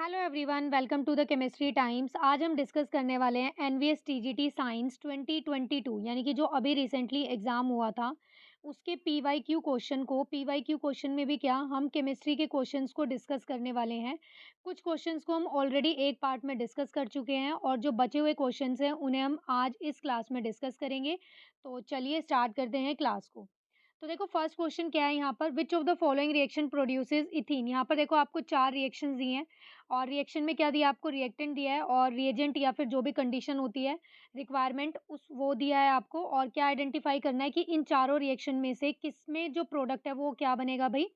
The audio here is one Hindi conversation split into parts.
Hello everyone, welcome to the chemistry times. आज हम डिस्कस करने वाले हैं एनवीएस टीजीटी साइंस 2022 यानी कि जो अभी रिसेंटली एग्जाम हुआ था उसके पीवाईक्यू क्वेश्चन को। पीवाईक्यू क्वेश्चन में भी क्या हम केमिस्ट्री के क्वेश्चंस को डिस्कस करने वाले हैं। कुछ क्वेश्चंस को हम ऑलरेडी एक पार्ट में डिस्कस कर चुके हैं और जो बचे हुए क्वेश्चंस हैं उन्हें हम आज इस क्लास में डिस्कस करेंगे। तो चलिए स्टार्ट करते हैं क्लास को। तो देखो फर्स्ट क्वेश्चन क्या है यहाँ पर, which of the following reaction produces ethene. यहाँ पर देखो आपको चार रिएक्शंस दिए हैं और रिएक्शन में क्या दिया है आपको, रिएक्टेंट दिया है और रिएजेंट या फिर जो भी कंडीशन होती है रिक्वायरमेंट उस वो दिया है आपको। और क्या आइडेंटिफाई करना है कि इन चारों रिएक्शन में से किसमें जो प्रोडक्ट है वो क्या बनेगा भाई,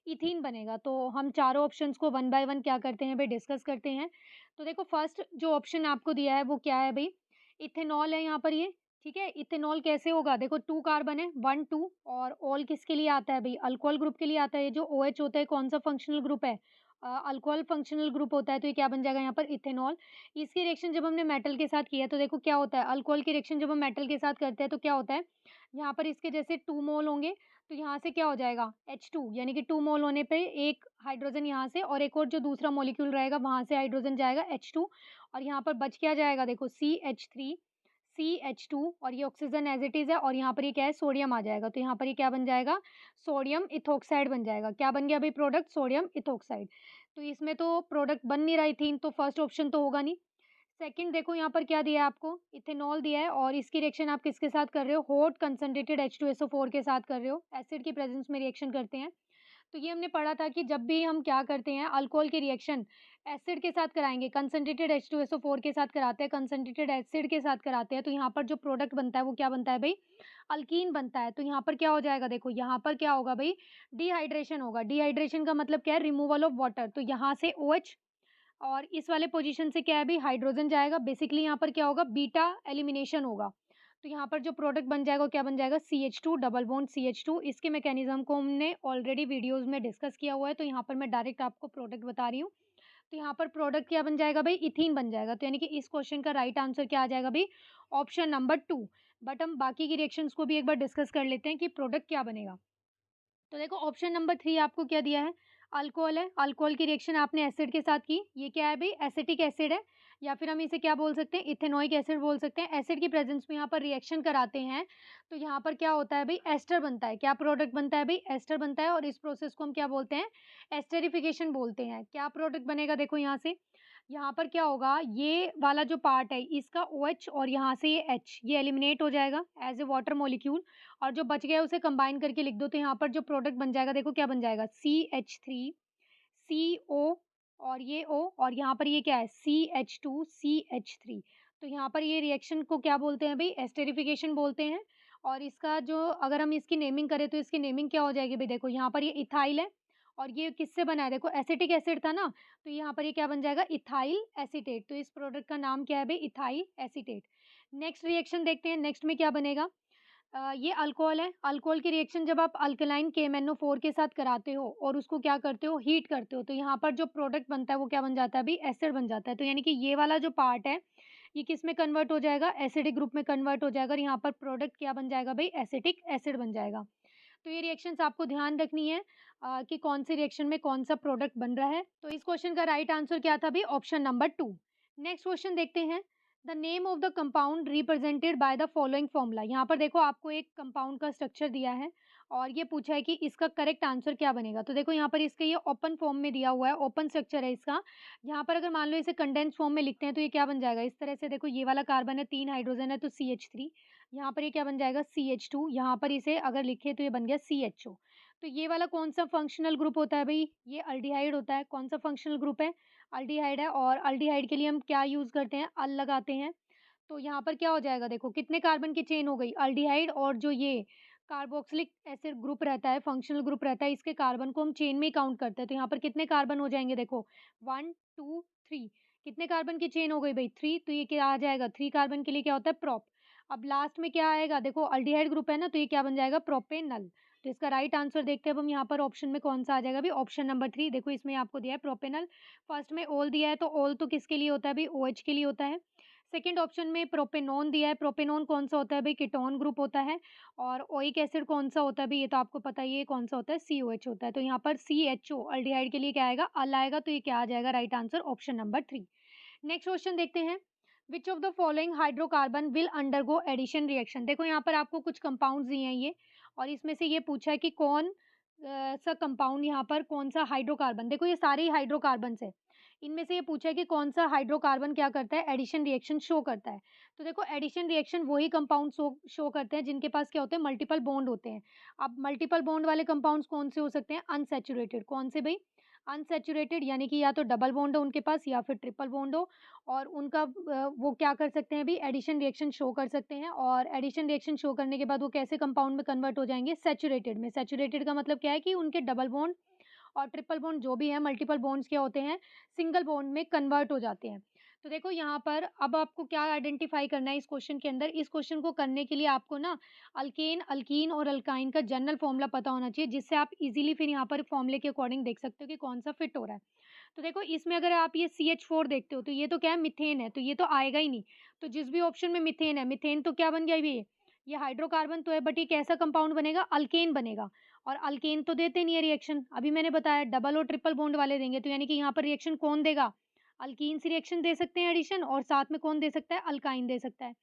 इथीन बनेगा। तो हम चारों ऑप्शंस को वन बाय वन क्या करते हैं भाई, डिस्कस करते हैं। तो देखो फर्स्ट जो ऑप्शन आपको दिया है वो क्या है भाई, इथेनॉल है यहाँ पर ये। ठीक है, इथेनॉल कैसे होगा, देखो टू कार्बन है, वन टू, और ऑल किसके लिए आता है भाई, अल्कोहल ग्रुप के लिए आता है। ये जो OH होता है कौन सा फंक्शनल ग्रुप है, अल्कोहल फंक्शनल ग्रुप होता है। तो ये क्या बन जाएगा यहाँ पर, इथेनॉल। इसकी रिएक्शन जब हमने मेटल के साथ किया तो देखो क्या होता है, अल्कोहल की रिएक्शन जब हम मेटल के साथ करते हैं तो क्या होता है, यहाँ पर इसके जैसे 2 मोल होंगे। तो यहाँ से क्या हो जाएगा, H2, यानी कि 2 मोल होने पे एक हाइड्रोजन यहाँ से और एक और जो दूसरा मॉलिक्यूल रहेगा वहाँ से हाइड्रोजन जाएगा H2, और यहाँ पर बच क्या जाएगा, देखो CH3, CH2, और ये ऑक्सीजन एज इट इज़ है और यहाँ पर ये क्या है, सोडियम आ जाएगा। तो यहाँ पर ये क्या बन जाएगा, सोडियम इथोक्साइड बन जाएगा। क्या बन गया भाई प्रोडक्ट, सोडियम इथोक्साइड। तो इसमें तो प्रोडक्ट बन नहीं रहा इथीन, तो फर्स्ट ऑप्शन तो होगा नहीं। सेकंड देखो यहाँ पर क्या दिया है आपको, इथेनॉल दिया है और इसकी रिएक्शन आप किसके साथ कर रहे हो, हॉट कंसंट्रेटेड H2SO4 के साथ कर रहे हो, एसिड की प्रेजेंस में रिएक्शन करते हैं। तो ये हमने पढ़ा था कि जब भी हम क्या करते हैं, अल्कोहल की रिएक्शन एसिड के साथ कराएँगे, कंसंट्रेटेड H2SO4 के साथ कराते हैं, कंसंट्रेटेड एसिड के साथ कराते हैं, तो यहाँ पर जो प्रोडक्ट बनता है वो क्या बनता है भई, अल्कीन बनता है। तो यहाँ पर क्या हो जाएगा, देखो यहाँ पर क्या होगा भई, डिहाइड्रेशन होगा। डिहाइड्रेशन का मतलब क्या है, रिमूवल ऑफ वाटर। तो यहाँ से OH और इस वाले पोजीशन से क्या है भई, हाइड्रोजन जाएगा। बेसिकली यहाँ पर क्या होगा, बीटा एलिमिनेशन होगा। तो यहाँ पर जो प्रोडक्ट बन जाएगा वो क्या बन जाएगा, CH2 डबल बॉन्ड CH2। इसके मैकेनिज्म को हमने ऑलरेडी वीडियोस में डिस्कस किया हुआ है, तो यहाँ पर मैं डायरेक्ट आपको प्रोडक्ट बता रही हूँ। तो यहाँ पर प्रोडक्ट क्या बन जाएगा भाई, इथीन बन जाएगा। तो यानी कि इस क्वेश्चन का राइट आंसर क्या आ जाएगा भाई, ऑप्शन नंबर 2। बट हम बाकी की रिएक्शंस को भी एक बार डिस्कस कर लेते हैं कि प्रोडक्ट क्या बनेगा। तो देखो ऑप्शन नंबर 3 आपको क्या दिया है, अल्कोहल है। अल्कोहल की रिएक्शन आपने एसिड के साथ की, ये क्या है भाई, एसिटिक एसिड है, या फिर हम इसे क्या बोल सकते हैं, इथेनॉइक एसिड बोल सकते हैं। एसिड की प्रेजेंस में यहाँ पर रिएक्शन कराते हैं तो यहाँ पर क्या होता है भाई, एस्टर बनता है। क्या प्रोडक्ट बनता है भाई, एस्टर बनता है, और इस प्रोसेस को हम क्या बोलते हैं, एस्टेरिफिकेशन बोलते हैं। क्या प्रोडक्ट बनेगा, देखो यहाँ से, यहाँ पर क्या होगा, ये वाला जो पार्ट है इसका OH और यहाँ से ये H ये एलिमिनेट हो जाएगा एज ए वाटर मॉलिक्यूल, और जो बच गया उसे कंबाइन करके लिख दो। तो यहाँ पर जो प्रोडक्ट बन जाएगा देखो क्या बन जाएगा, CH3 CO और ये O, और यहाँ पर ये क्या है, CH2 CH3। तो यहाँ पर ये रिएक्शन को क्या बोलते हैं भाई, एस्टेरिफिकेशन बोलते हैं। और इसका जो अगर हम इसकी नेमिंग करें तो इसकी नेमिंग क्या हो जाएगी भाई, देखो यहाँ पर ये इथाइल है और ये किससे बना है, देखो एसिटिक एसिड था ना, तो यहाँ पर ये क्या बन जाएगा, इथाइल एसीटेट। तो इस प्रोडक्ट का नाम क्या है भाई, इथाइल एसीटेट। नेक्स्ट रिएक्शन देखते हैं, नेक्स्ट में क्या बनेगा। ये अल्कोहल है। अल्कोहल की रिएक्शन जब आप अल्कलाइन KMnO4 के साथ कराते हो और उसको क्या करते हो, हीट करते हो, तो यहाँ पर जो प्रोडक्ट बनता है वो क्या बन जाता है भाई, एसिड बन जाता है। तो यानी कि ये वाला जो पार्ट है ये किस में कन्वर्ट हो जाएगा, एसिडिक ग्रुप में कन्वर्ट हो जाएगा, और यहाँ पर प्रोडक्ट क्या बन जाएगा भाई, एसिटिक एसिड बन जाएगा। तो ये रिएक्शंस आपको ध्यान रखनी है कि कौन सी रिएक्शन में कौन सा प्रोडक्ट बन रहा है। तो इस क्वेश्चन का राइट आंसर क्या था भाई, ऑप्शन नंबर 2। नेक्स्ट क्वेश्चन देखते हैं, the name of the compound represented by the following formula. यहाँ पर देखो आपको एक कंपाउंड का स्ट्रक्चर दिया है और ये पूछा है कि इसका करेक्ट आंसर क्या बनेगा। तो देखो यहाँ पर इसके ये ओपन फॉर्म में दिया हुआ है, ओपन स्ट्रक्चर है इसका। यहाँ पर अगर मान लो इसे कंडेंस फॉर्म में लिखते हैं तो ये क्या बन जाएगा, इस तरह से देखो ये वाला कार्बन है, 3 हाइड्रोजन है तो CH3, यहाँ पर ये क्या बन जाएगा, CH2, यहाँ पर इसे अगर लिखे तो ये बन गया CHO। तो ये वाला कौन सा फंक्शनल ग्रुप होता है भाई, ये अल्डिहाइड होता है। कौन सा फंक्शनल ग्रुप है, अल्डिहाइड है, और अल्डिहाइड के लिए हम क्या यूज़ करते हैं, अल लगाते हैं। तो यहाँ पर क्या हो जाएगा, देखो कितने कार्बन की चेन हो गई, अल्डिहाइड, और जो ये कार्बोक्सिलिक एसिड ग्रुप रहता है, फंक्शनल ग्रुप रहता है, इसके कार्बन को हम चेन में ही काउंट करते हैं। तो यहाँ पर कितने कार्बन हो जाएंगे, देखो 1 2 3, कितने कार्बन की चेन हो गई भाई, 3। तो ये क्या आ जाएगा, 3 कार्बन के लिए क्या होता है, प्रोप। अब लास्ट में क्या आएगा, देखो अल्डिहाइड ग्रुप है ना, तो ये क्या बन जाएगा, प्रोपेनल। तो इसका राइट आंसर देखते हैं अब हम यहाँ पर ऑप्शन में कौन सा आ जाएगा भाई, ऑप्शन नंबर 3। देखो इसमें आपको दिया है प्रोपेनल, फर्स्ट में ओल दिया है, तो ओल तो किसके लिए होता है भाई, OH के लिए होता है। सेकंड ऑप्शन में प्रोपेनॉन दिया है, प्रोपेनॉन कौन-सा होता है भई? कीटोन ग्रुप होता है। और ओइक एसिड कौन-सा होता है भई? ये तो आपको पता ही है कौन-सा होता है, सीओएच होता है। तो यहाँ पर सीएचओ एल्डिहाइड के लिए क्या आएगा? अल आएगा, तो ये क्या आ जाएगा? Right answer option number 3। Next question देखते हैं। Which of the following hydrocarbon will undergo addition reaction? देखो यहाँ पर आपको कुछ कंपाउंड्स दिए हैं ये, और इसमें से ये पूछा है कि कौन सा कंपाउंड यहाँ पर कौन-सा हाइड्रोकार्बन, देखो ये सारे ही हाइड्रोकार्बन्स हैं। इनमें से ये पूछा है कि कौन-सा हाइड्रोकार्बन क्या करता है? एडिशन रिएक्शन शो करता है। तो देखो एडिशन रिएक्शन वही कंपाउंड शो करते हैं जिनके पास क्या होते हैं? मल्टीपल बॉन्ड होते हैं। अब मल्टीपल बॉन्ड वाले कंपाउंड्स कौन से हो सकते हैं? अनसैचुरेटेड। कौन से भई? अनसैचुरेटेड, यानी कि या तो डबल बॉन्ड हो उनके पास या फिर ट्रिपल बॉन्ड हो, और उनका वो क्या कर सकते हैं अभी? एडिशन रिएक्शन शो कर सकते हैं, और एडिशन रिएक्शन शो करने के बाद वो कैसे कंपाउंड में कन्वर्ट हो जाएँगे? सैचुरेटेड में। सैचुरेटेड का मतलब क्या है कि उनके डबल बॉन्ड और ट्रिपल बॉन्ड जो भी है, मल्टीपल बॉन्ड्स क्या होते हैं? सिंगल बॉन्ड में कन्वर्ट हो जाते हैं। तो देखो यहाँ पर अब आपको क्या आइडेंटिफ़ाई करना है इस क्वेश्चन के अंदर? इस क्वेश्चन को करने के लिए आपको ना अल्केन, अल्कीन और अल्काइन का जनरल फ़ॉर्मूला पता होना चाहिए, जिससे आप इज़िली फिर यहाँ पर फ़ॉर्मूले के अकॉर्डिंग देख सकते हो कि कौन-सा फिट हो रहा है। तो देखो इसमें अगर आप ये CH4 देखते हो, तो ये तो क्या है? मीथेन है, तो ये तो आएगा ही नहीं। तो जिस भी ऑप्शन में मीथेन है, मीथेन तो क्या बन गया ये हाइड्रोकार्बन तो है, बट ये कैसा कंपाउंड बनेगा? अल्केन बनेगा। और अल्केन तो देते नहीं है रिएक्शन। अभी मैंने बताया डबल और ट्रिपल बॉन्ड वाले देंगे, तो यानी कि यहाँ पर रिएक्शन कौन देगा? अल्कीन्स रिएक्शन दे सकते हैं एडिशन, और साथ में कौन दे सकता है? अल्काइन दे सकता है।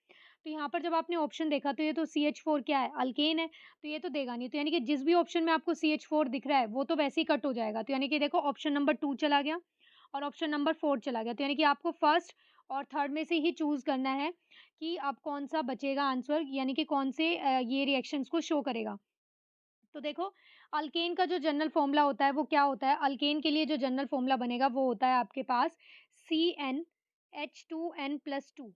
तो यहाँ पर जब आपने ऑप्शन देखा तो ये तो CH4 क्या है? अल्केन है, तो ये तो देगा नहीं। तो यानी कि जिस भी ऑप्शन में आपको CH4 दिख रहा है, वो तो वैसे ही कट हो जाएगा। तो यानी कि देखो ऑप्शन नंबर 2 चला गया और ऑप्शन नंबर 4 चला गया। तो यानी कि आपको फर्स्ट और थर्ड में से ही चूज़ करना है कि अब कौन-सा बचेगा आंसर, यानी कि कौन से ये रिएक्शंस को शो करेगा। तो देखो अल्केन का जो जनरल फ़ॉर्मूला होता है वो क्या होता है? अल्केन के लिए जो जनरल फ़ॉर्मूला बनेगा वो होता है आपके पास CnH2n+2।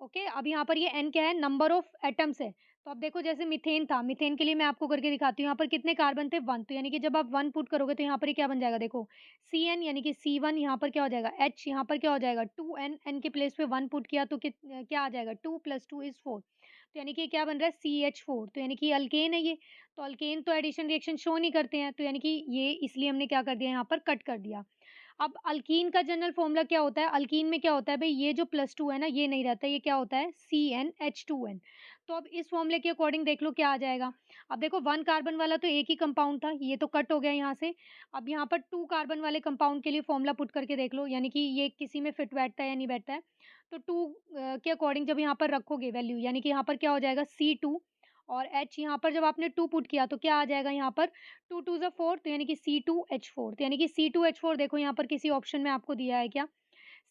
ओके, अब यहाँ पर ये N क्या है? नंबर ऑफ एटम्स है। तो अब देखो जैसे मीथेन था, मीथेन के लिए मैं आपको करके दिखाती हूँ। यहाँ पर कितने कार्बन थे? 1। तो यानी कि जब आप 1 पुट करोगे तो यहाँ पर ये क्या बन जाएगा? देखो Cn यानी कि C1, यहाँ पर क्या हो जाएगा? H, यहाँ पर क्या हो जाएगा? 2n, N के प्लेस पे 1 पुट किया तो क्या आ जाएगा? 2 + 2 = 4। तो यानी कि ये क्या बन रहा है? CH4। तो यानी कि अल्केन है ये। तो अल्केन तो एडिशन रिएक्शन शो नहीं करते हैं, तो यानी कि ये इसलिए हमने क्या कर दिया यहाँ पर? कट कर दिया। अब अल्कीन का जनरल फ़ॉर्मूला क्या होता है? अल्कीन में क्या होता है भई? ये जो +2 है ना, ये नहीं रहता, ये क्या होता है? CnH2n। तो अब इस फ़ॉर्मूले के अकॉर्डिंग देख लो क्या आ जाएगा। अब देखो 1 कार्बन वाला तो एक ही कंपाउंड था, ये तो कट हो गया यहाँ से। अब यहाँ पर 2 कार्बन वाले कंपाउंड के लिए फ़ॉर्मूला पुट करके देख लो, यानी कि ये किसी में फिट बैठता है या नहीं बैठता है। तो 2 के अकॉर्डिंग जब यहाँ पर रखोगे वैल्यू, यानी कि यहाँ पर क्या हो जाएगा? C2, और H यहाँ पर जब आपने 2 पुट किया तो क्या आ जाएगा यहाँ पर? 2 2 ज़ा 4, तो यानी कि C2H4। तो यानी कि C2H4 देखो यहाँ पर किसी ऑप्शन में आपको दिया है क्या?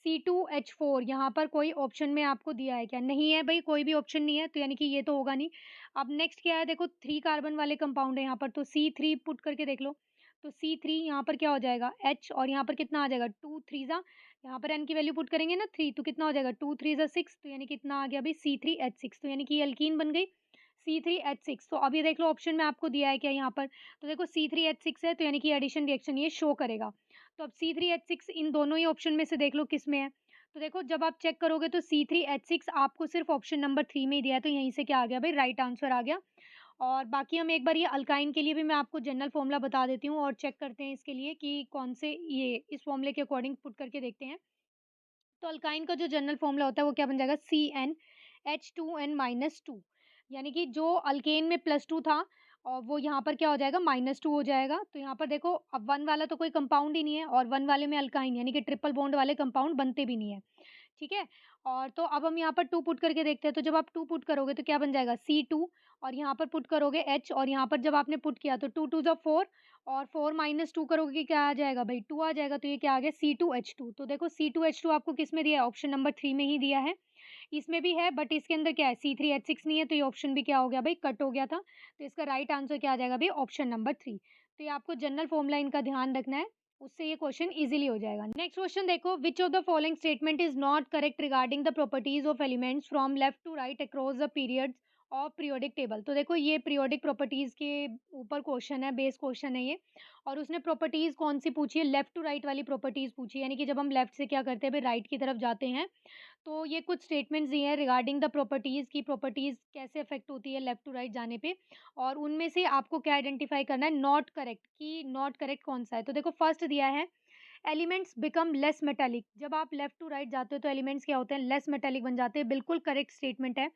C2H4 यहाँ पर कोई ऑप्शन में आपको दिया है क्या? नहीं है भई, कोई भी ऑप्शन नहीं है, तो यानी कि ये तो होगा नहीं। अब नेक्स्ट क्या है? देखो 3 कार्बन वाले कंपाउंड है यहाँ पर, तो C3 पुट करके देख लो। तो C3 यहाँ पर क्या हो जाएगा? H, और यहाँ पर कितना आ जाएगा? 2 3 ज़ा, यहाँ पर N की वैल्यू पुट करेंगे ना 3, तो कितना हो जाएगा? 2 3 ज़ा 6, तो यानी कितना आ गया अभी? C3H6। तो यानी कि ये अल्कीन बन गई C3H6। तो अब ये देख लो ऑप्शन में आपको दिया है क्या यहाँ पर? तो देखो C3H6 है, तो यानी कि एडिशन रिएक्शन ये शो करेगा। तो अब C3H6 इन दोनों ही ऑप्शन में से देख लो किस में है। तो देखो जब आप चेक करोगे तो C3H6 आपको सिर्फ़ ऑप्शन नंबर 3 में ही दिया है, तो यहीं से क्या आ गया भई? राइट आंसर आ गया। और बाकी हम एक बार ये अल्काइन के लिए भी मैं आपको जनरल फ़ॉर्मूला बता देती हूँ, और चेक करते हैं इसके लिए कि कौन से ये इस फ़ॉर्मूले के अकॉर्डिंग पुट करके देखते हैं। तो अल्काइन का जो जनरल फ़ॉर्मूला होता है वो क्या बन जाएगा? CnH2n-2, यानी कि जो अल्केन में +2 था और वो यहाँ पर क्या हो जाएगा? -2 हो जाएगा। तो यहाँ पर देखो अब 1 वाला तो कोई कंपाउंड ही नहीं है, और 1 वाले में अल्काइन यानी कि ट्रिपल बॉन्ड वाले कंपाउंड बनते भी नहीं है। ठीक है? और तो अब हम यहाँ पर 2 पुट करके देखते हैं, तो जब आप 2 पुट करोगे तो क्या बन जाएगा? C2, और यहाँ पर पुट करोगे H, और यहाँ पर जब आपने पुट किया तो 2 2 ज़ा 4, और 4 - 2 करोगे क्या आ जाएगा भई? 2 आ जाएगा, तो ये क्या आ गया? C2H2। तो देखो C2H2 आपको किस में दिया है? ऑप्शन नंबर 3 में ही दिया है। इसमें भी है, बट इसके अंदर क्या है? C3H6 नहीं है, तो ये ऑप्शन भी क्या हो गया भई? कट हो गया था। तो इसका राइट आंसर क्या आ जाएगा भई? Option number 3। तो ये आपको जनरल फ़ॉर्मूला इनका ध्यान रखना है, उससे ये क्वेश्चन ईज़िली हो जाएगा। नेक्स्ट क्वेश्चन देखो, which of the following statement is not correct regarding the properties of elements from left to right across the periods of periodic table? तो देखो ये पीरियोडिक प्रॉपर्टीज के ऊपर क्वेश्चन है, बेस क्वेश्चन है ये। और उसने प्रॉपर्टीज कौन सी पूछी है? लेफ्ट टू राइट वाली प्रॉपर्टीज पूछी है, यानी कि जब हम लेफ्ट से क्या करते हैं भाई? राइट की तरफ जाते हैं, तो ये कुछ स्टेटमेंट्स दिए हैं रिगार्डिंग द प्रॉपर्टीज की प्रॉपर्टीज कैसे अफेक्ट होती है लेफ्ट टू राइट जाने पे, और उनमें से आपको क्या आइडेंटिफाई करना है? नॉट करेक्ट, कि नॉट करेक्ट कौन सा है। तो देखो फर्स्ट दिया है एलिमेंट्स बिकम लेस मेटालिक, जब आप लेफ्ट टू राइट जाते हो तो एलिमेंट्स क्या होते हैं, लेस मेटालिक बन जाते हैं। बिल्कुल करेक्ट स्टेटमेंट है।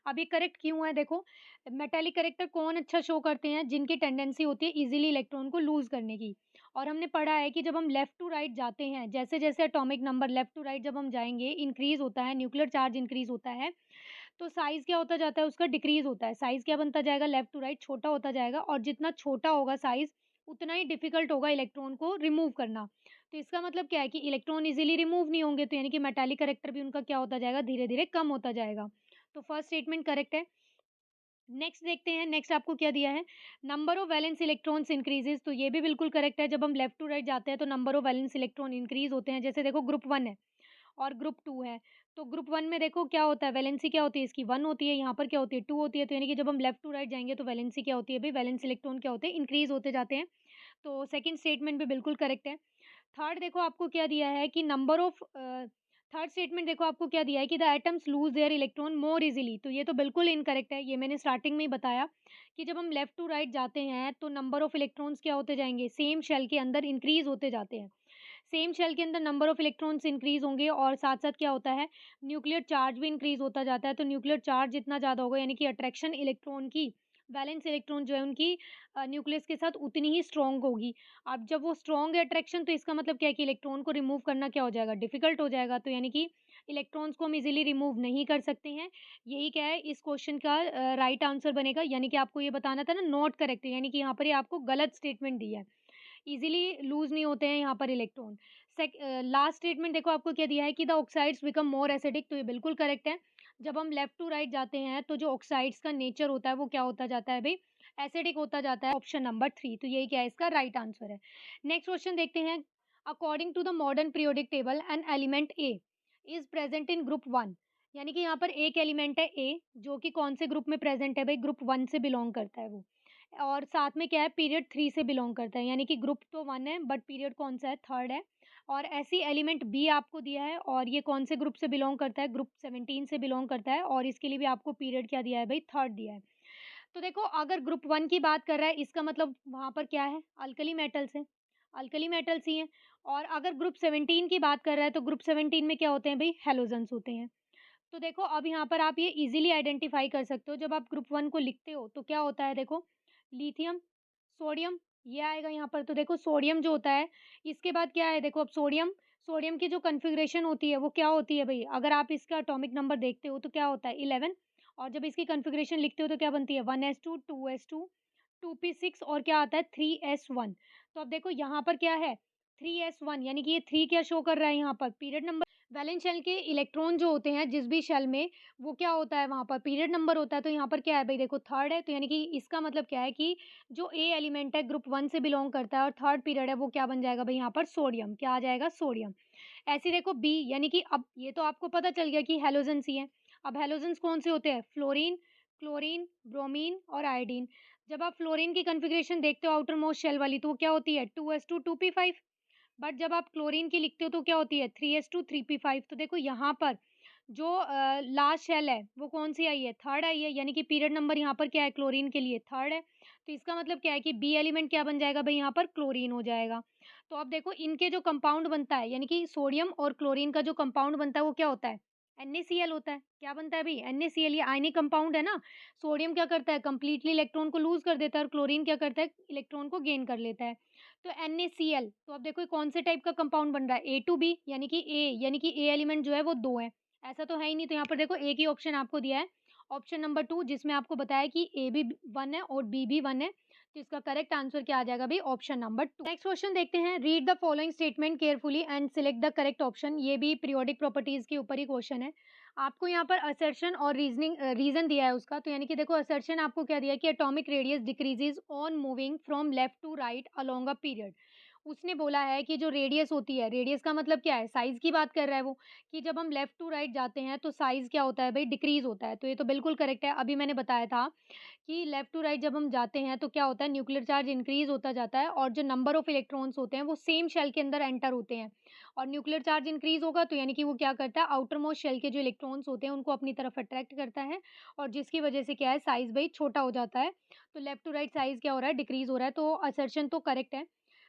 अब ये करेक्ट क्यों है देखो, मेटालिक करेक्टर कौन अच्छा शो करते हैं, जिनकी टेंडेंसी होती है इजीली इलेक्ट्रॉन को लूज करने की। और हमने पढ़ा है कि जब हम लेफ्ट टू राइट जाते हैं, जैसे जैसे atomic number left to right जब हम जाएंगे इंक्रीज होता है, न्यूक्लियर चार्ज इंक्रीज होता है, तो साइज क्या होता जाता है, उसका डिक्रीज होता है। साइज क्या बनता जाएगा, लेफ्ट टू राइट छोटा होता जाएगा, और जितना छोटा होगा साइज उतना ही डिफिकल्ट होगा इलेक्ट्रॉन को रिमूव करना। तो इसका मतलब क्या है कि इलेक्ट्रॉन इजीली रिमूव नहीं होंगे, तो यानी कि मेटालिक कैरेक्टर भी उनका क्या होता जाएगा, धीरे धीरे कम होता जाएगा। तो फर्स्ट स्टेटमेंट करेक्ट है। नेक्स्ट देखते हैं, नेक्स्ट आपको क्या दिया है, number of valence electrons increases, तो ये भी बिल्कुल करेक्ट है। जब हम लेफ्ट टू राइट जाते हैं तो number of valence electron increase होते हैं। जैसे देखो ग्रुप 1 है और ग्रुप 2 है, तो ग्रुप 1 में देखो क्या होता है, वैलेंसी क्या होती है इसकी 1 होती है, यहाँ पर क्या होती है 2 होती है। तो यानी कि जब हम लेफ्ट टू राइट जाएँगे तो वैलेंसी क्या होती है भई, वैलेंस इलेक्ट्रॉन क्या होते हैं, इंक्रीज़ होते जाते हैं। तो सेकंड स्टेटमेंट भी बिल्कुल करेक्ट है। थर्ड देखो आपको क्या दिया है कि थर्ड स्टेटमेंट देखो आपको क्या दिया है कि the atoms lose their electron more easily, तो ये तो बिल्कुल इनकरेक्ट है। ये मैंने स्टार्टिंग में ही बताया कि जब हम लेफ्ट टू राइट जाते हैं तो नंबर ऑफ इलेक्ट्रॉन्स क्या होते जाएँगे, सेम शेल के अंदर इंक्रीज़ होते जाते हैं। सेम शेल के अंदर नंबर ऑफ इलेक्ट्रॉन्स इंक्रीज़ होंगे और साथ-साथ क्या होता है, न्यूक्लियर चार्ज भी इंक्रीज़ होता जाता है। तो न्यूक्लियर चार्ज जितना ज़्यादा होगा यानी कि अट्रैक्शन इलेक्ट्रॉन की, वैलेंस इलेक्ट्रॉन जो है उनकी न्यूक्लियस के साथ उतनी ही स्ट्रॉन्ग होगी। अब जब वो स्ट्रॉन्ग है अट्रैक्शन, तो इसका मतलब क्या है कि इलेक्ट्रॉन को रिमूव करना क्या हो जाएगा, डिफ़िकल्ट हो जाएगा। तो यानी कि इलेक्ट्रॉन्स को हम ईज़िली रिमूव नहीं कर सकते हैं। यही क्या है इस क्वेश्चन का राइट आंसर बनेगा, यानी कि आपको ये बताना था ना नॉट करेक्ट, यानी कि यहाँ पर ये आपको गलत स्टेटमेंट दी है। ईज़िली लूज़ नहीं होते हैं यहाँ पर इलेक्ट्रॉन। लास्ट स्टेटमेंट देखो आपको क्या दिया है कि the oxides become more acidic, तो ये बिल्कुल करेक्ट है। जब हम लेफ्ट टू राइट जाते हैं तो जो ऑक्साइड्स का नेचर होता है वो क्या होता जाता है भई, एसिडिक होता जाता है। ऑप्शन नंबर 3, तो यही क्या है इसका राइट आंसर है। नेक्स्ट क्वेश्चन देखते हैं। According to the modern periodic table an element A is present in group 1, यानी कि यहाँ पर एक एलिमेंट है ए जो कि कौन से ग्रुप में प्रेजेंट है भई, ग्रुप 1 से बिलॉन्ग करता है वो। और साथ में क्या है पीरियड 3 से बिलॉन्ग करता है, यानी कि ग्रुप तो 1 है बट पीरियड कौन सा है, 3rd है। और ऐसी एलिमेंट बी आपको दिया है और ये कौन से ग्रुप से बिलॉन्ग करता है, ग्रुप 17 से बिलॉन्ग करता है, और इसके लिए भी आपको पीरियड क्या दिया है भई, 3rd दिया है। तो देखो अगर ग्रुप 1 की बात कर रहा है इसका मतलब वहाँ पर क्या है, अल्कली मेटल्स हैं, अल्कली मेटल्स ही हैं। और अगर ग्रुप 17 की बात कर रहा है तो ग्रुप 17 में क्या होते हैं भई, हैलोजेंस होते हैं। तो देखो अब यहाँ पर आप ये इजीली आइडेंटिफाई कर सकते हो, जब आप ग्रुप 1 को लिखते हो तो क्या होता है देखो, लिथियम, सोडियम, ये आएगा यहाँ पर। तो देखो सोडियम जो होता है, इसके बाद क्या है देखो, अब सोडियम, सोडियम की जो कॉन्फ़िगरेशन होती है वो क्या होती है भई, अगर आप इसका एटॉमिक नंबर देखते हो तो क्या होता है 11, और जब इसकी कॉन्फ़िगरेशन लिखते हो तो क्या बनती है 1s2 2s2 2p6 और क्या आता है 3s1। तो अब देखो यहाँ पर क्या है 3s1, यानी कि ये 3 क्या शो कर रहा है यहाँ पर, पीरियड नंबर। वैलेंस शेल के इलेक्ट्रॉन जो होते हैं जिस भी शेल में, वो क्या होता है वहाँ पर पीरियड नंबर होता है। तो यहाँ पर क्या है भई देखो 3rd है, तो यानी कि इसका मतलब क्या है कि जो ए एलिमेंट है ग्रुप 1 से बिलॉन्ग करता है और 3rd पीरियड है, वो क्या बन जाएगा भई यहाँ पर सोडियम, क्या आ जाएगा सोडियम। ऐसे ही देखो बी, यानी कि अब ये तो आपको पता चल गया कि हैलोजेंस ही है। अब हैलोजेंस कौन से होते हैं, फ्लोरीन, क्लोरीन, ब्रोमीन और आयोडीन। जब आप फ्लोरीन की कॉन्फ़िगरेशन देखते हो आउटर मोस्ट शेल वाली, तो वो क्या होती है 2s2 2p5। बट जब आप क्लोरीन की लिखते हो तो क्या होती है 3s2 3p5। तो देखो यहाँ पर जो लास्ट शेल है वो कौन सी आई है, 3rd आई है, यानी कि पीरियड नंबर यहाँ पर क्या है क्लोरीन के लिए 3rd है। तो इसका मतलब क्या है कि बी एलिमेंट क्या बन जाएगा भाई, यहाँ पर क्लोरीन हो जाएगा। तो अब देखो इनके जो कंपाउंड बनता है, यानी कि सोडियम और क्लोरीन का जो कंपाउंड बनता है वो क्या होता है, NaCl होता है। क्या बनता है भाई, NaCl, ये आयनिक कंपाउंड है ना। सोडियम क्या करता है, कंप्लीटली इलेक्ट्रॉन को लूज कर देता है, और क्लोरीन क्या करता है, इलेक्ट्रॉन को गेन कर लेता है। तो NaCl, तो अब देखो ये कौन से टाइप का कंपाउंड बन रहा है, A2B, यानी कि ए एलिमेंट जो है वो 2 है। ऐसा तो है ही नहीं, तो यहाँ पर देखो एक ही ऑप्शन आपको दिया है, ऑप्शन नंबर 2, जिसमें आपको बताया कि ए भी 1 है और बी भी 1 है। तो इसका करेक्ट आंसर क्या आ जाएगा भाई, ऑप्शन नंबर 2। नेक्स्ट क्वेश्चन देखते हैं, read the following statement carefully and select the correct option. ये भी पीरियोडिक प्रॉपर्टीज के ऊपर ही क्वेश्चन है। आपको यहाँ पर असर्शन और रीजन दिया है उसका। तो यानी कि देखो असर्शन आपको क्या दिया है कि atomic radius decreases on moving from left to right along a period. उसने बोला है कि जो रेडियस होती है, रेडियस का मतलब क्या है, साइज की बात कर रहा है वो, कि जब हम लेफ्ट टू राइट जाते हैं तो साइज क्या होता है भाई, डिक्रीज होता है। तो ये तो बिल्कुल करेक्ट है। अभी मैंने बताया था कि लेफ्ट टू राइट जब हम जाते हैं तो क्या होता है, न्यूक्लियर चार्ज इंक्रीज होता जाता है और जो नंबर ऑफ इलेक्ट्रॉन्स होते हैं वो सेम शेल के अंदर एंटर होते हैं। और न्यूक्लियर चार्ज इंक्रीज होगा तो यानी कि वो क्या करता है, आउटर मोस्ट शेल के जो इलेक्ट्रॉन्स होते हैं उनको अपनी तरफ अट्रैक्ट करता है, और जिसकी वजह से क्या है साइज भाई छोटा हो जाता है। तो लेफ्ट टू राइट साइज क्या हो रहा है, डिक्रीज हो रहा है। तो असर्शन तो करेक्ट है।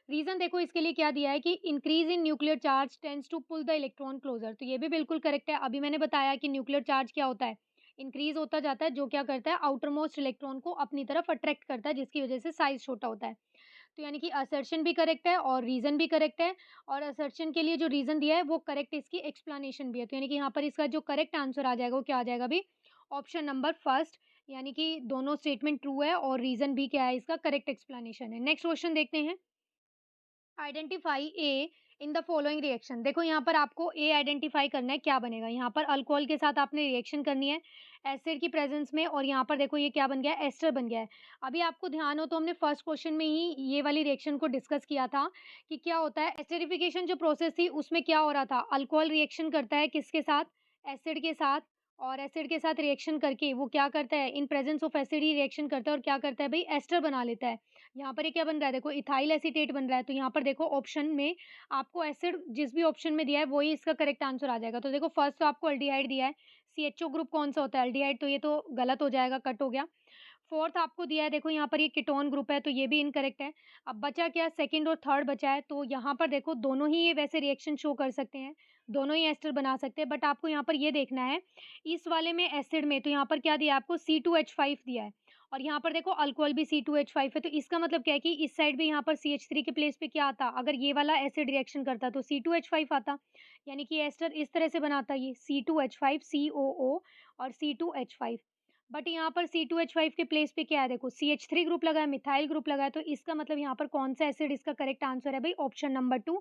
रीज़न देखो इसके लिए क्या दिया है कि increase in nuclear charge tends to pull the electron closer, तो ये भी बिल्कुल करेक्ट है। अभी मैंने बताया कि न्यूक्लियर चार्ज क्या होता है, इंक्रीज़ होता जाता है, जो क्या करता है आउटर मोस्ट इलेक्ट्रॉन को अपनी तरफ अट्रैक्ट करता है, जिसकी वज़ह से साइज़ छोटा होता है। तो यानी कि असर्शन भी करेक्ट है और रीज़न भी करेक्ट है, और असर्शन के लिए जो रीज़न दिया है वो करेक्ट इसकी एक्सप्लेनेशन भी है। तो यानी कि यहाँ पर इसका जो करेक्ट आंसर आ जाएगा वो क्या आ जाएगा अभी? ऑप्शन नंबर फर्स्ट, यानी कि दोनों स्टेटमेंट ट्रू है और रीज़न भी क्या है इसका करेक्ट एक्सप्लेनेशन है। नेक्स्ट क्वेश्चन देखते हैं। Identify A in the following reaction. देखो यहाँ पर आपको ए आइडेंटिफाई करना है, क्या बनेगा? यहाँ पर अल्कोहल के साथ आपने रिएक्शन करनी है एसिड की प्रेजेंस में, और यहाँ पर देखो ये क्या बन गया है, एस्टर बन गया है। अभी आपको ध्यान हो तो हमने फर्स्ट क्वेश्चन में ही ये वाली रिएक्शन को डिस्कस किया था कि क्या होता है एस्टरिफिकेशन जो प्रोसेस थी उसमें क्या हो रहा था, अल्कोहल रिएक्शन करता है किसके साथ, एसिड के साथ, और एसिड के साथ रिएक्शन करके वो क्या करता है, in presence of acid he reaction करता है और क्या करता है भाई, एस्टर बना लेता है। यहाँ पर ये क्या बन रहा है, देखो इथाइल एसीटेट बन रहा है। तो यहाँ पर देखो ऑप्शन में आपको एसिड जिस भी ऑप्शन में दिया है वही इसका करेक्ट आंसर आ जाएगा। तो देखो फर्स्ट तो आपको एल्डिहाइड दिया है, सीएचओ ग्रुप कौन सा होता है, एल्डिहाइड, तो ये तो गलत हो जाएगा, कट हो गया। फोर्थ आपको दिया है, देखो यहाँ पर ये कीटोन ग्रुप है तो ये भी इनकरेक्ट है। अब बचा क्या, सेकंड और थर्ड बचा है। तो यहाँ पर देखो दोनों ही ये वैसे रिएक्शन शो कर सकते हैं, दोनों ही एस्टर बना सकते हैं, बट आपको यहाँ पर ये देखना है इस वाले में एसिड में, तो यहाँ पर क्या दिया है आपको, C2H5 दिया है, और यहाँ पर देखो अल्कोहल भी C2H5 है। तो इसका मतलब क्या है कि इस साइड भी यहाँ पर CH3 के प्लेस पे क्या आता, अगर ये वाला एसिड रिएक्शन करता तो C2H5 आता, यानी कि एस्टर इस तरह से बनाता ये C2H5 COO और C2H5। बट यहाँ पर C2H5 के प्लेस पे क्या है, देखो CH3 ग्रुप लगा है, मिथाइल ग्रुप लगा है, तो इसका मतलब यहाँ पर कौन सा एसिड इसका करेक्ट आंसर है भाई, option number 2,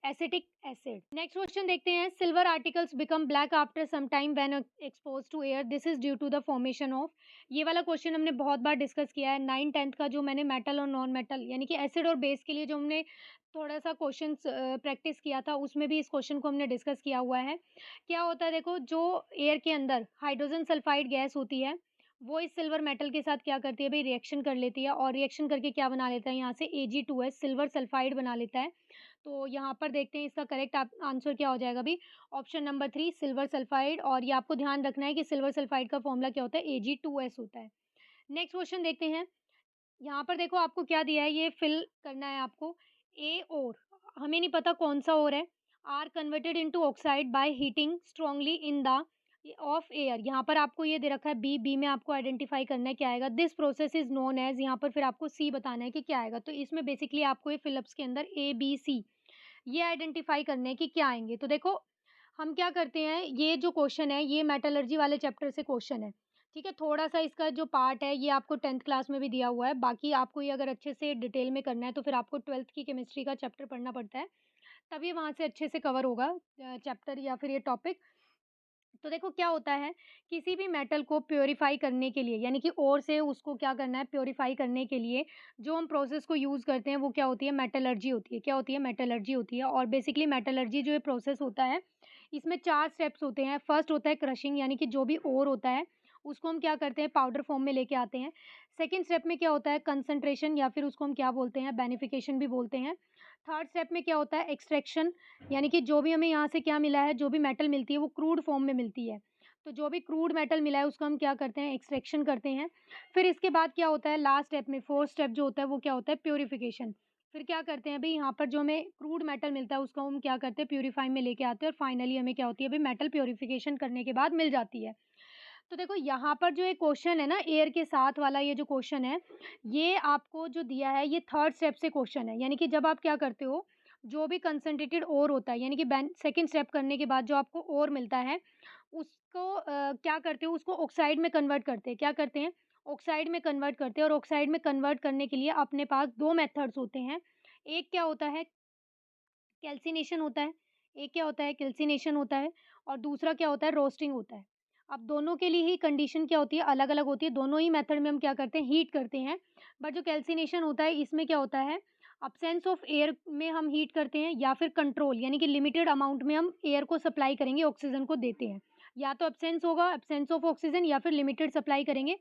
acetic acid. Next question देखते हैं। Silver articles become black after some time when exposed to air, this is due to the formation of. ये वाला क्वेश्चन हमने बहुत बार डिस्कस किया है, 9 10th का जो मैंने मेटल और नॉन मेटल यानी कि एसिड और बेस के लिए जो हमने थोड़ा सा क्वेश्चन प्रैक्टिस किया था, उसमें भी इस क्वेश्चन को हमने डिस्कस किया हुआ है। क्या होता है देखो, जो एयर के अंदर हाइड्रोजन सल्फाइड गैस होती है वो इस सिल्वर मेटल के साथ क्या करती है भाई, रिएक्शन कर लेती है, और रिएक्शन करके क्या बना लेता है यहाँ से Ag2S सिल्वर सल्फाइड बना लेता है। तो यहाँ पर देखते हैं इसका करेक्ट आंसर क्या हो जाएगा भाई, ऑप्शन नंबर 3 सिल्वर सल्फाइड। और ये आपको ध्यान रखना है कि सिल्वर सल्फाइड का फॉर्मूला क्या होता है, Ag2S होता है। नेक्स्ट क्वेश्चन देखते हैं। यहाँ पर देखो आपको क्या दिया है, ये फिल करना है आपको। ए और हमें नहीं पता कौन सा और है, are converted into oxide by heating strongly in the of air. यहाँ पर आपको ये दे रखा है बी में आपको आइडेंटिफाई करना है क्या आएगा, this process is known as, यहाँ पर फिर आपको सी बताना है कि क्या आएगा। तो इसमें बेसिकली आपको ये फिलअप्स के अंदर A B C ये आइडेंटिफाई करने हैं कि क्या आएंगे। तो देखो हम क्या करते हैं, ये जो क्वेश्चन है ये मेटलर्जी वाले चैप्टर से क्वेश्चन है, ठीक है। थोड़ा-सा इसका जो पार्ट है ये आपको 10th क्लास में भी दिया हुआ है। बाकी आपको ये अगर अच्छे से डिटेल में करना है तो फिर आपको 12th की केमिस्ट्री का चैप्टर पढ़ना पड़ता है, तभी वहाँ से अच्छे से कवर होगा चैप्टर या फिर ये टॉपिक। तो देखो क्या होता है, किसी भी मेटल को प्योरीफाई करने के लिए यानी कि ओर से उसको क्या करना है, प्योरीफाई करने के लिए जो हम प्रोसेस को यूज़ करते हैं वो क्या होती है, मेटलर्जी होती है। क्या होती है, मेटलर्जी होती है। और बेसिकली मेटलर्जी जो ये प्रोसेस होता है इसमें 4 स्टेप्स होते हैं। फर्स्ट होता है क्रशिंग, यानी कि जो भी ओर होता है उसको हम क्या करते हैं, पाउडर फॉर्म में लेके आते हैं। सेकंड स्टेप में क्या होता है, कंसंट्रेशन, या फिर उसको हम क्या बोलते हैं, बेनिफिकेशन भी बोलते हैं। थर्ड स्टेप में क्या होता है, एक्सट्रैक्शन, यानी कि जो भी हमें यहाँ से क्या मिला है, जो भी मेटल मिलती है वो क्रूड फॉर्म में मिलती है। तो जो भी क्रूड मेटल मिला है उसको हम क्या करते हैं, एक्सट्रैक्शन करते हैं। फिर इसके बाद क्या होता है, लास्ट स्टेप में फोर्थ स्टेप जो होता है वो क्या होता है, प्यूरिफिकेशन। फिर क्या करते हैं भई, यहाँ पर जो हमें क्रूड मेटल मिलता है उसको हम क्या करते हैं, प्यूरीफाई में लेके आते हैं, और फाइनली हमें क्या होती है भई, मेटल प्यूरिफिकेशन करने के बाद मिल जाती है। तो देखो यहाँ पर जो एक क्वेश्चन है ना, एयर के साथ वाला ये जो क्वेश्चन है, ये आपको जो दिया है ये थर्ड स्टेप से क्वेश्चन है। यानी कि जब आप क्या करते हो, जो भी कंसंट्रेटेड ओर होता है, यानी कि सेकंड स्टेप करने के बाद जो आपको ओर मिलता है उसको क्या करते हो, उसको ऑक्साइड में कन्वर्ट करते हैं। क्या करते हैं, ऑक्साइड में कन्वर्ट करते हैं, और ऑक्साइड में कन्वर्ट करने के लिए अपने पास 2 मेथड्स होते हैं। एक क्या होता है, कैल्सिनेशन होता है, एक क्या होता है, कैल्सिनेशन होता है, और दूसरा क्या होता है, रोस्टिंग होता है। अब दोनों के लिए ही कंडीशन क्या होती है, अलग-अलग होती है। दोनों ही मेथड में हम क्या करते हैं, हीट करते हैं। बट जो कैल्सिनेशन होता है इसमें क्या होता है, अब्सेंस ऑफ एयर में हम हीट करते हैं, या फिर कंट्रोल यानी कि लिमिटेड अमाउंट में हम एयर को सप्लाई करेंगे, ऑक्सीजन को देते हैं। या तो अब्सेंस होगा, अब्सेंस ऑफ ऑक्सीजन, या फिर लिमिटेड सप्लाई करेंगे।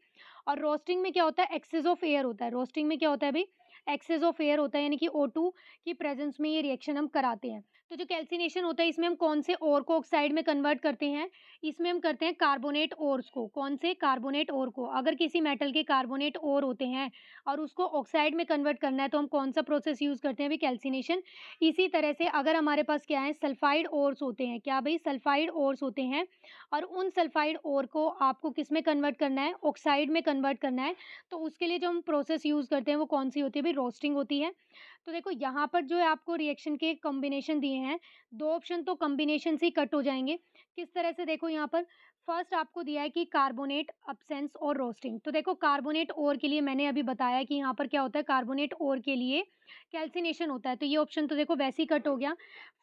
और रोस्टिंग में क्या होता है, एक्सेस ऑफ एयर होता है। रोस्टिंग में क्या होता है भई, एक्सेस ऑफ एयर होता है, यानी कि O2 की प्रेज़ेंस में ये रिएक्शन हम कराते हैं। तो जो कैल्सिनेशन होता है इसमें हम कौन से ओर को ऑक्साइड में कन्वर्ट करते हैं? इसमें हम करते हैं कार्बोनेट ओर्स को। कौन से? कार्बोनेट ओर को। अगर किसी मेटल के कार्बोनेट ओर होते हैं और उसको ऑक्साइड में कन्वर्ट करना है तो हम कौन-सा प्रोसेस यूज़ करते हैं भई? कैल्सिनेशन। इसी तरह से अगर हमारे पास क्या है सल्फाइड ओर्स होते हैं, क्या भई? सल्फाइड ओर्स होते हैं और उन सल्फाइड ओर को आपको किसमें कन्वर्ट करना है? ऑक्साइड में कन्वर्ट करना है। तो उसके लिए जो हम प्रोसेस यूज़ करते हैं वो कौन-सी होती है भई? रोस्टिंग होती है। तो देखो यहाँ पर जो है आपको रिएक्शन के कॉम्बिनेशन दिए हैं, 2 ऑप्शन तो कॉम्बिनेशन से ही कट हो जाएँगे। किस तरह से देखो यहाँ पर फर्स्ट आपको दिया है कि कार्बोनेट, अब्सेंस और रोस्टिंग। तो देखो कार्बोनेट ओर के लिए मैंने अभी बताया कि यहाँ पर क्या होता है कार्बोनेट ओर के लिए कैल्सिनेशन होता है, तो ये ऑप्शन तो देखो वैसे ही कट हो गया।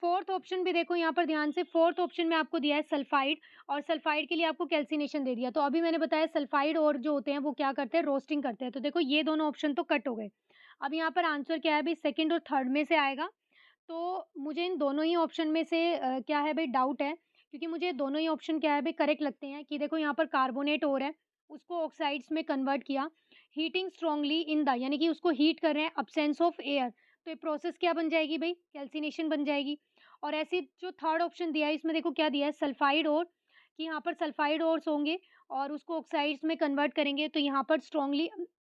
4th ऑप्शन भी देखो यहाँ पर ध्यान से 4th ऑप्शन में आपको दिया है सल्फाइड और सल्फाइड के लिए आपको कैल्सिनेशन दे दिया। तो अभी मैंने बताया सल्फाइड और जो होते हैं वो क्या करते हैं रोस्टिंग करते हैं। तो देखो ये दोनों ऑप्शन तो कट हो गए। अब यहाँ पर आंसर क्या है भई? सेकंड और थर्ड में से आएगा। तो मुझे इन दोनों ही ऑप्शन में से क्या है भई डाउट है, क्योंकि मुझे दोनों ही ऑप्शन क्या है भई करेक्ट लगते हैं कि देखो यहाँ पर कार्बोनेट और है, उसको ऑक्साइड्स में कन्वर्ट किया, हीटिंग स्ट्रांगली इन द यानी कि उसको हीट कर रहे हैं अब्सेंस ऑफ एयर, तो ये प्रोसेस क्या बन जाएगी भई? कैल्सिनेशन बन जाएगी। और ऐसे जो थर्ड ऑप्शन दिया है इसमें देखो क्या दिया है सल्फाइड और कि यहाँ पर सल्फाइड ओर्स होंगे और उसको ऑक्साइड्स में कन्वर्ट करेंगे, तो यहाँ पर स्ट्रांगली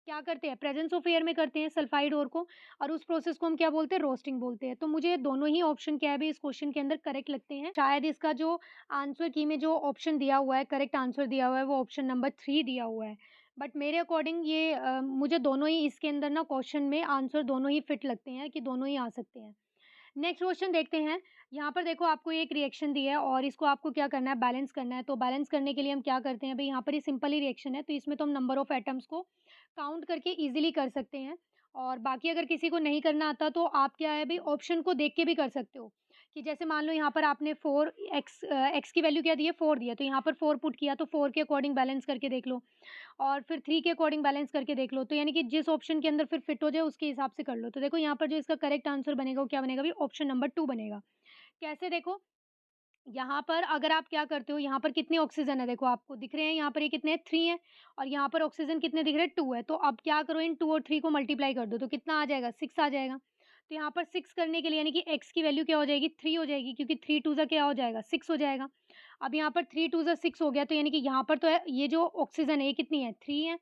क्या करते हैं प्रेजेंस ऑफ एयर में करते हैं सल्फाइड ओर को और उस प्रोसेस को हम क्या बोलते हैं रोस्टिंग बोलते हैं। तो मुझे दोनों ही ऑप्शन क्या है भई इस क्वेश्चन के अंदर करेक्ट लगते हैं। शायद इसका जो आंसर की में जो ऑप्शन दिया हुआ है, करेक्ट आंसर दिया हुआ है वो ऑप्शन नंबर 3 दिया हुआ है। बट मेरे अकॉर्डिंग ये मुझे दोनों ही इसके अंदर ना क्वेश्चन में आंसर दोनों ही फिट लगते हैं कि दोनों ही आ सकते हैं। नेक्स्ट क्वेश्चन देखते हैं। यहाँ पर देखो आपको एक रिएक्शन दी है और इसको आपको क्या करना है बैलेंस करना है। तो बैलेंस करने के लिए हम क्या करते हैं भई यहाँ पर ये सिंपल ही रिएक्शन है, तो इसमें तो हम नंबर ऑफ एटम्स को काउंट करके ईज़िली कर सकते हैं। और बाकी अगर किसी को नहीं करना आता तो आप क्या है भई ऑप्शन को देख के भी कर सकते हो, कि जैसे मान लो यहाँ पर आपने 4 एक्स की वैल्यू क्या दी है 4 दी है, तो यहाँ पर 4 पुट किया तो 4 के अकॉर्डिंग बैलेंस करके देख लो और फिर 3 के अकॉर्डिंग बैलेंस करके देख लो। तो यानी कि जिस ऑप्शन के अंदर फिर फिट हो जाए उसके हिसाब से कर लो। तो देखो यहाँ पर जो इसका करेक्ट आंसर बनेगा वो क्या बनेगा भई ऑप्शन नंबर 2 बनेगा। कैसे देखो, यहाँ पर अगर आप क्या करते हो, यहाँ पर कितने ऑक्सीजन है देखो आपको दिख रहे हैं यहाँ पर ये कितने हैं 3 हैं और यहाँ पर ऑक्सीजन कितने दिख रहे हैं 2 है। तो अब क्या करो इन 2 और 3 को मल्टीप्लाई कर दो तो कितना आ जाएगा 6 आ जाएगा। तो यहाँ पर 6 करने के लिए यानी कि x की वैल्यू क्या हो जाएगी 3 हो जाएगी क्योंकि 3 टू ज़ा क्या हो जाएगा 6 हो जाएगा। अब यहाँ पर 3 टू ज़ा 6 हो गया तो यानी कि यहाँ पर तो है ये जो ऑक्सीजन है ये कितनी है 3 है।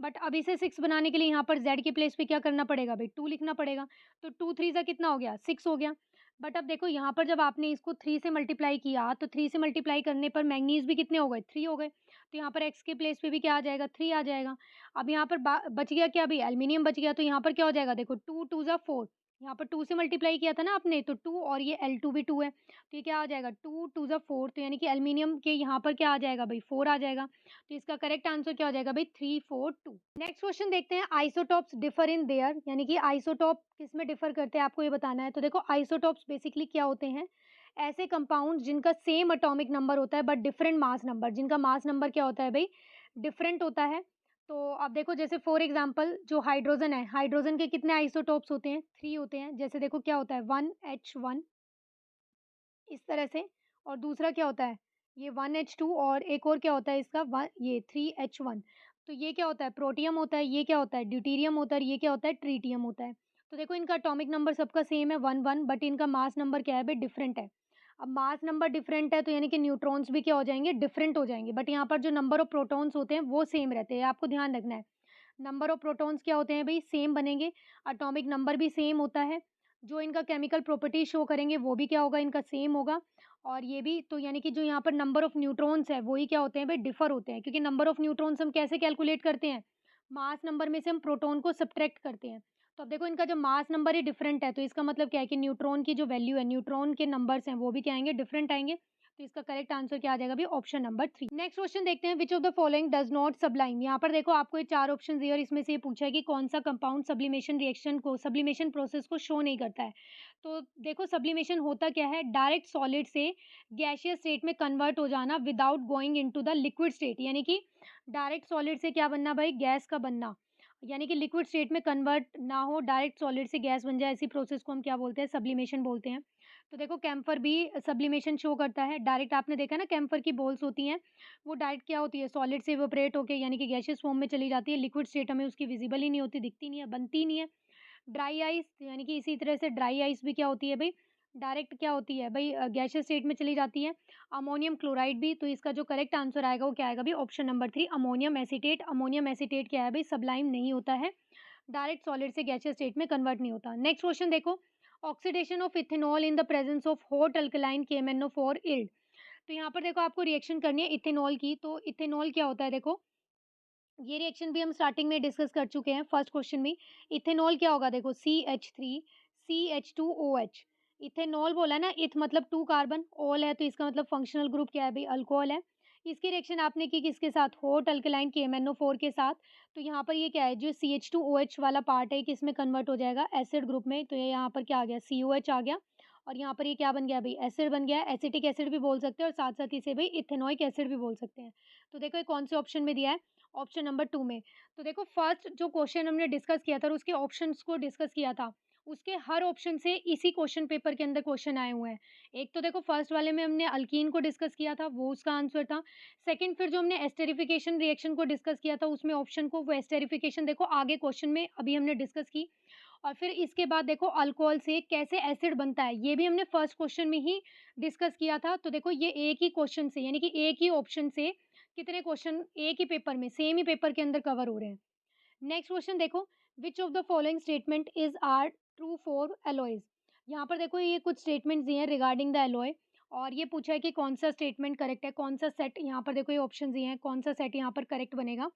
बट अब इसे 6 बनाने के लिए यहाँ पर z के प्लेस पे क्या करना पड़ेगा भई 2 लिखना पड़ेगा। तो 2 3 ज़ा कितना हो गया 6 हो गया। बट अब देखो यहाँ पर जब आपने इसको 3 से मल्टीप्लाई किया तो 3 से मल्टीप्लाई करने पर मैंगनीज़ भी कितने हो गए 3 हो गए। तो यहाँ पर x के प्लेस पे भी क्या आ जाएगा 3 आ जाएगा। अब यहाँ पर बच गया क्या अभी एल्युमिनियम बच गया तो यहाँ पर क्या हो जाएगा देखो 2 2 ज़ा 4 यहाँ पर 2 से मल्टीप्लाई किया था ना आपने तो 2 और ये L2 भी 2 है। तो ये क्या आ जाएगा 2 2 ज़ा 4 तो यानी कि एल्युमिनियम के यहाँ पर क्या आ जाएगा भई 4 आ जाएगा। तो इसका करेक्ट आंसर क्या हो जाएगा भई 3 4 2। नेक्स्ट क्वेश्चन देखते हैं आइसोटोप्स डिफर इन देयर यानी कि आइसोटोप किसमें डिफर करते हैं आपको ये बताना है। तो देखो आइसोटोप्स बेसिकली क्या होते हैं, ऐसे कंपाउंड जिनका सेम एटॉमिक नंबर होता है बट डिफरेंट मास नंबर, जिनका मास नंबर क्या होता है भई डिफरेंट होता है। तो अब देखो जैसे फॉर एग्जांपल जो हाइड्रोजन है, हाइड्रोजन के कितने आइसोटोप्स होते हैं 3 होते हैं। जैसे देखो क्या होता है 1H1 इस तरह से और दूसरा क्या होता है ये 1H2 और एक और क्या होता है इसका ये 3H1। तो ये क्या होता है प्रोटियम होता है, ये क्या होता है ड्यूटेरियम होता है और ये क्या होता है ट्रीटियम होता है। तो देखो इनका एटॉमिक नंबर सबका सेम है 1 1 बट इनका मास नंबर क्या है भाई डिफरेंट है। अब मास नंबर डिफरेंट है तो यानी कि न्यूट्रॉन्स भी क्या हो जाएंगे डिफरेंट हो जाएंगे, बट यहाँ पर जो नंबर ऑफ प्रोटॉन्स होते हैं वो सेम रहते हैं, आपको ध्यान रखना है। नंबर ऑफ प्रोटॉन्स क्या होते हैं भई सेम बनेंगे, एटॉमिक नंबर भी सेम होता है, जो इनका केमिकल प्रॉपर्टी शो करेंगे वो भी क्या होगा इनका सेम होगा। और ये भी तो यानी कि जो यहाँ पर नंबर ऑफ न्यूट्रॉन्स है वही क्या होते हैं भई डिफर होते हैं, क्योंकि नंबर ऑफ न्यूट्रॉन्स हम कैसे कैलकुलेट करते हैं, मास नंबर में से हम प्रोटॉन को सब्ट्रैक्ट करते हैं। तो अब देखो इनका जब मास नंबर ही डिफरेंट है तो इसका मतलब क्या है कि न्यूट्रॉन की जो वैल्यू है, न्यूट्रॉन के नंबर्स हैं वो भी क्या आएँगे डिफरेंट आएँगे। तो इसका करेक्ट आंसर क्या आ जाएगा भई ऑप्शन नंबर 3। नेक्स्ट क्वेश्चन देखते हैं which of the following does not sublime. यहाँ पर देखो आपको ये 4 ऑप्शन दिए और इसमें से ये पूछा है कि कौन-सा कंपाउंड सब्लिमेशन प्रोसेस को शो नहीं करता है। तो देखो सब्लिमेशन होता क्या है, डायरेक्ट सॉलिड से गैसियस स्टेट में कन्वर्ट हो जाना without going into the liquid state, यानी कि डायरेक्ट सॉलिड से क्या बनना भाई गैस का बनना, यानी कि लिक्विड स्टेट में कन्वर्ट ना हो, डायरेक्ट सॉलिड से गैस बन जाए, ऐसी प्रोसेस को हम क्या बोलते हैं सब्लिमेशन बोलते हैं। तो देखो कैम्फर भी सब्लिमेशन शो करता है, डायरेक्ट आपने देखा ना कैम्फर की बॉल्स होती हैं, वो डायरेक्ट क्या होती है सॉलिड से इवेपोरेट होके यानी कि गैसियस फॉर्म में चली जाती है, लिक्विड स्टेट हमें उसकी विजिबल ही नहीं होती, दिखती नहीं है, बनती नहीं है। ड्राई आइस यानी कि इसी तरह से ड्राई आइस भी क्या होती है भई डायरेक्ट क्या होती है भई गैसियस स्टेट में चली जाती है। अमोनियम क्लोराइड भी, तो इसका जो करेक्ट आंसर आएगा वो क्या आएगा भई option number 3 ammonium acetate. Ammonium acetate क्या है भई सब्लाइम नहीं होता है, डायरेक्ट सॉलिड से गैसियस स्टेट में कन्वर्ट नहीं होता। नेक्स्ट क्वेश्चन देखो, oxidation of ethanol in the presence of hot alkaline KMnO4 yield. तो यहाँ पर देखो आपको रिएक्शन करनी है इथेनॉल की, तो इथेनॉल क्या होता है देखो, ये रिएक्शन भी हम स्टार्टिंग में डिस्कस कर चुके हैं फर्स्ट क्वेश्चन में। इथेनॉल क्या होगा देखो CH3 CH2OH। इथेनॉल बोला ना, इथ मतलब 2 कार्बन, ऑल है तो इसका मतलब फंक्शनल ग्रुप क्या है भई अल्कोहल है। इसकी रिएक्शन आपने की किसके साथ, हॉट अल्कलाइन KMnO4 के साथ। तो यहाँ पर ये क्या है जो CH2OH वाला पार्ट है किसमें कन्वर्ट हो जाएगा एसिड ग्रुप में, तो ये यहाँ पर क्या आ गया COH आ गया। और यहाँ पर ये क्या बन गया भई एसिड बन गया है, एसिटिक एसिड भी बोल सकते हैं और साथ-साथ इसे भई इथेनोइक एसिड भी बोल सकते हैं। तो देखो ये कौन से ऑप्शन में दिया है, ऑप्शन नंबर 2 में। तो देखो फर्स्ट जो क्वेश्चन हमने डिस्कस किया था और उसके ऑप्शंस को डिस्कस किया था, उसके हर ऑप्शन से इसी क्वेश्चन पेपर के अंदर क्वेश्चन आए हुए हैं। एक तो देखो फर्स्ट वाले में हमने अल्कीन को डिस्कस किया था, वो उसका आंसर था। सेकंड फिर जो हमने एस्टेरिफिकेशन रिएक्शन को डिस्कस किया था, उसमें ऑप्शन को वो एस्टेरिफिकेशन देखो आगे क्वेश्चन में अभी हमने डिस्कस की। और फिर इसके बाद देखो अल्कोहल से कैसे एसिड बनता है, ये भी हमने फर्स्ट क्वेश्चन में ही डिस्कस किया था। तो देखो ये एक ही क्वेश्चन से यानी कि एक ही ऑप्शन से कितने क्वेश्चन एक ही पेपर में सेम ही पेपर के अंदर कवर हो रहे हैं। नेक्स्ट क्वेश्चन देखो, which of the following statement is are true for alloys. यहाँ पर देखो ये कुछ स्टेटमेंट्स दिए हैं रिगार्डिंग द एलॉय, और ये पूछा है कि कौन सा स्टेटमेंट करेक्ट है, कौन सा सेट, यहाँ पर देखो ये ऑप्शन दिए हैं कौन सा सेट यहाँ पर करेक्ट बनेगा।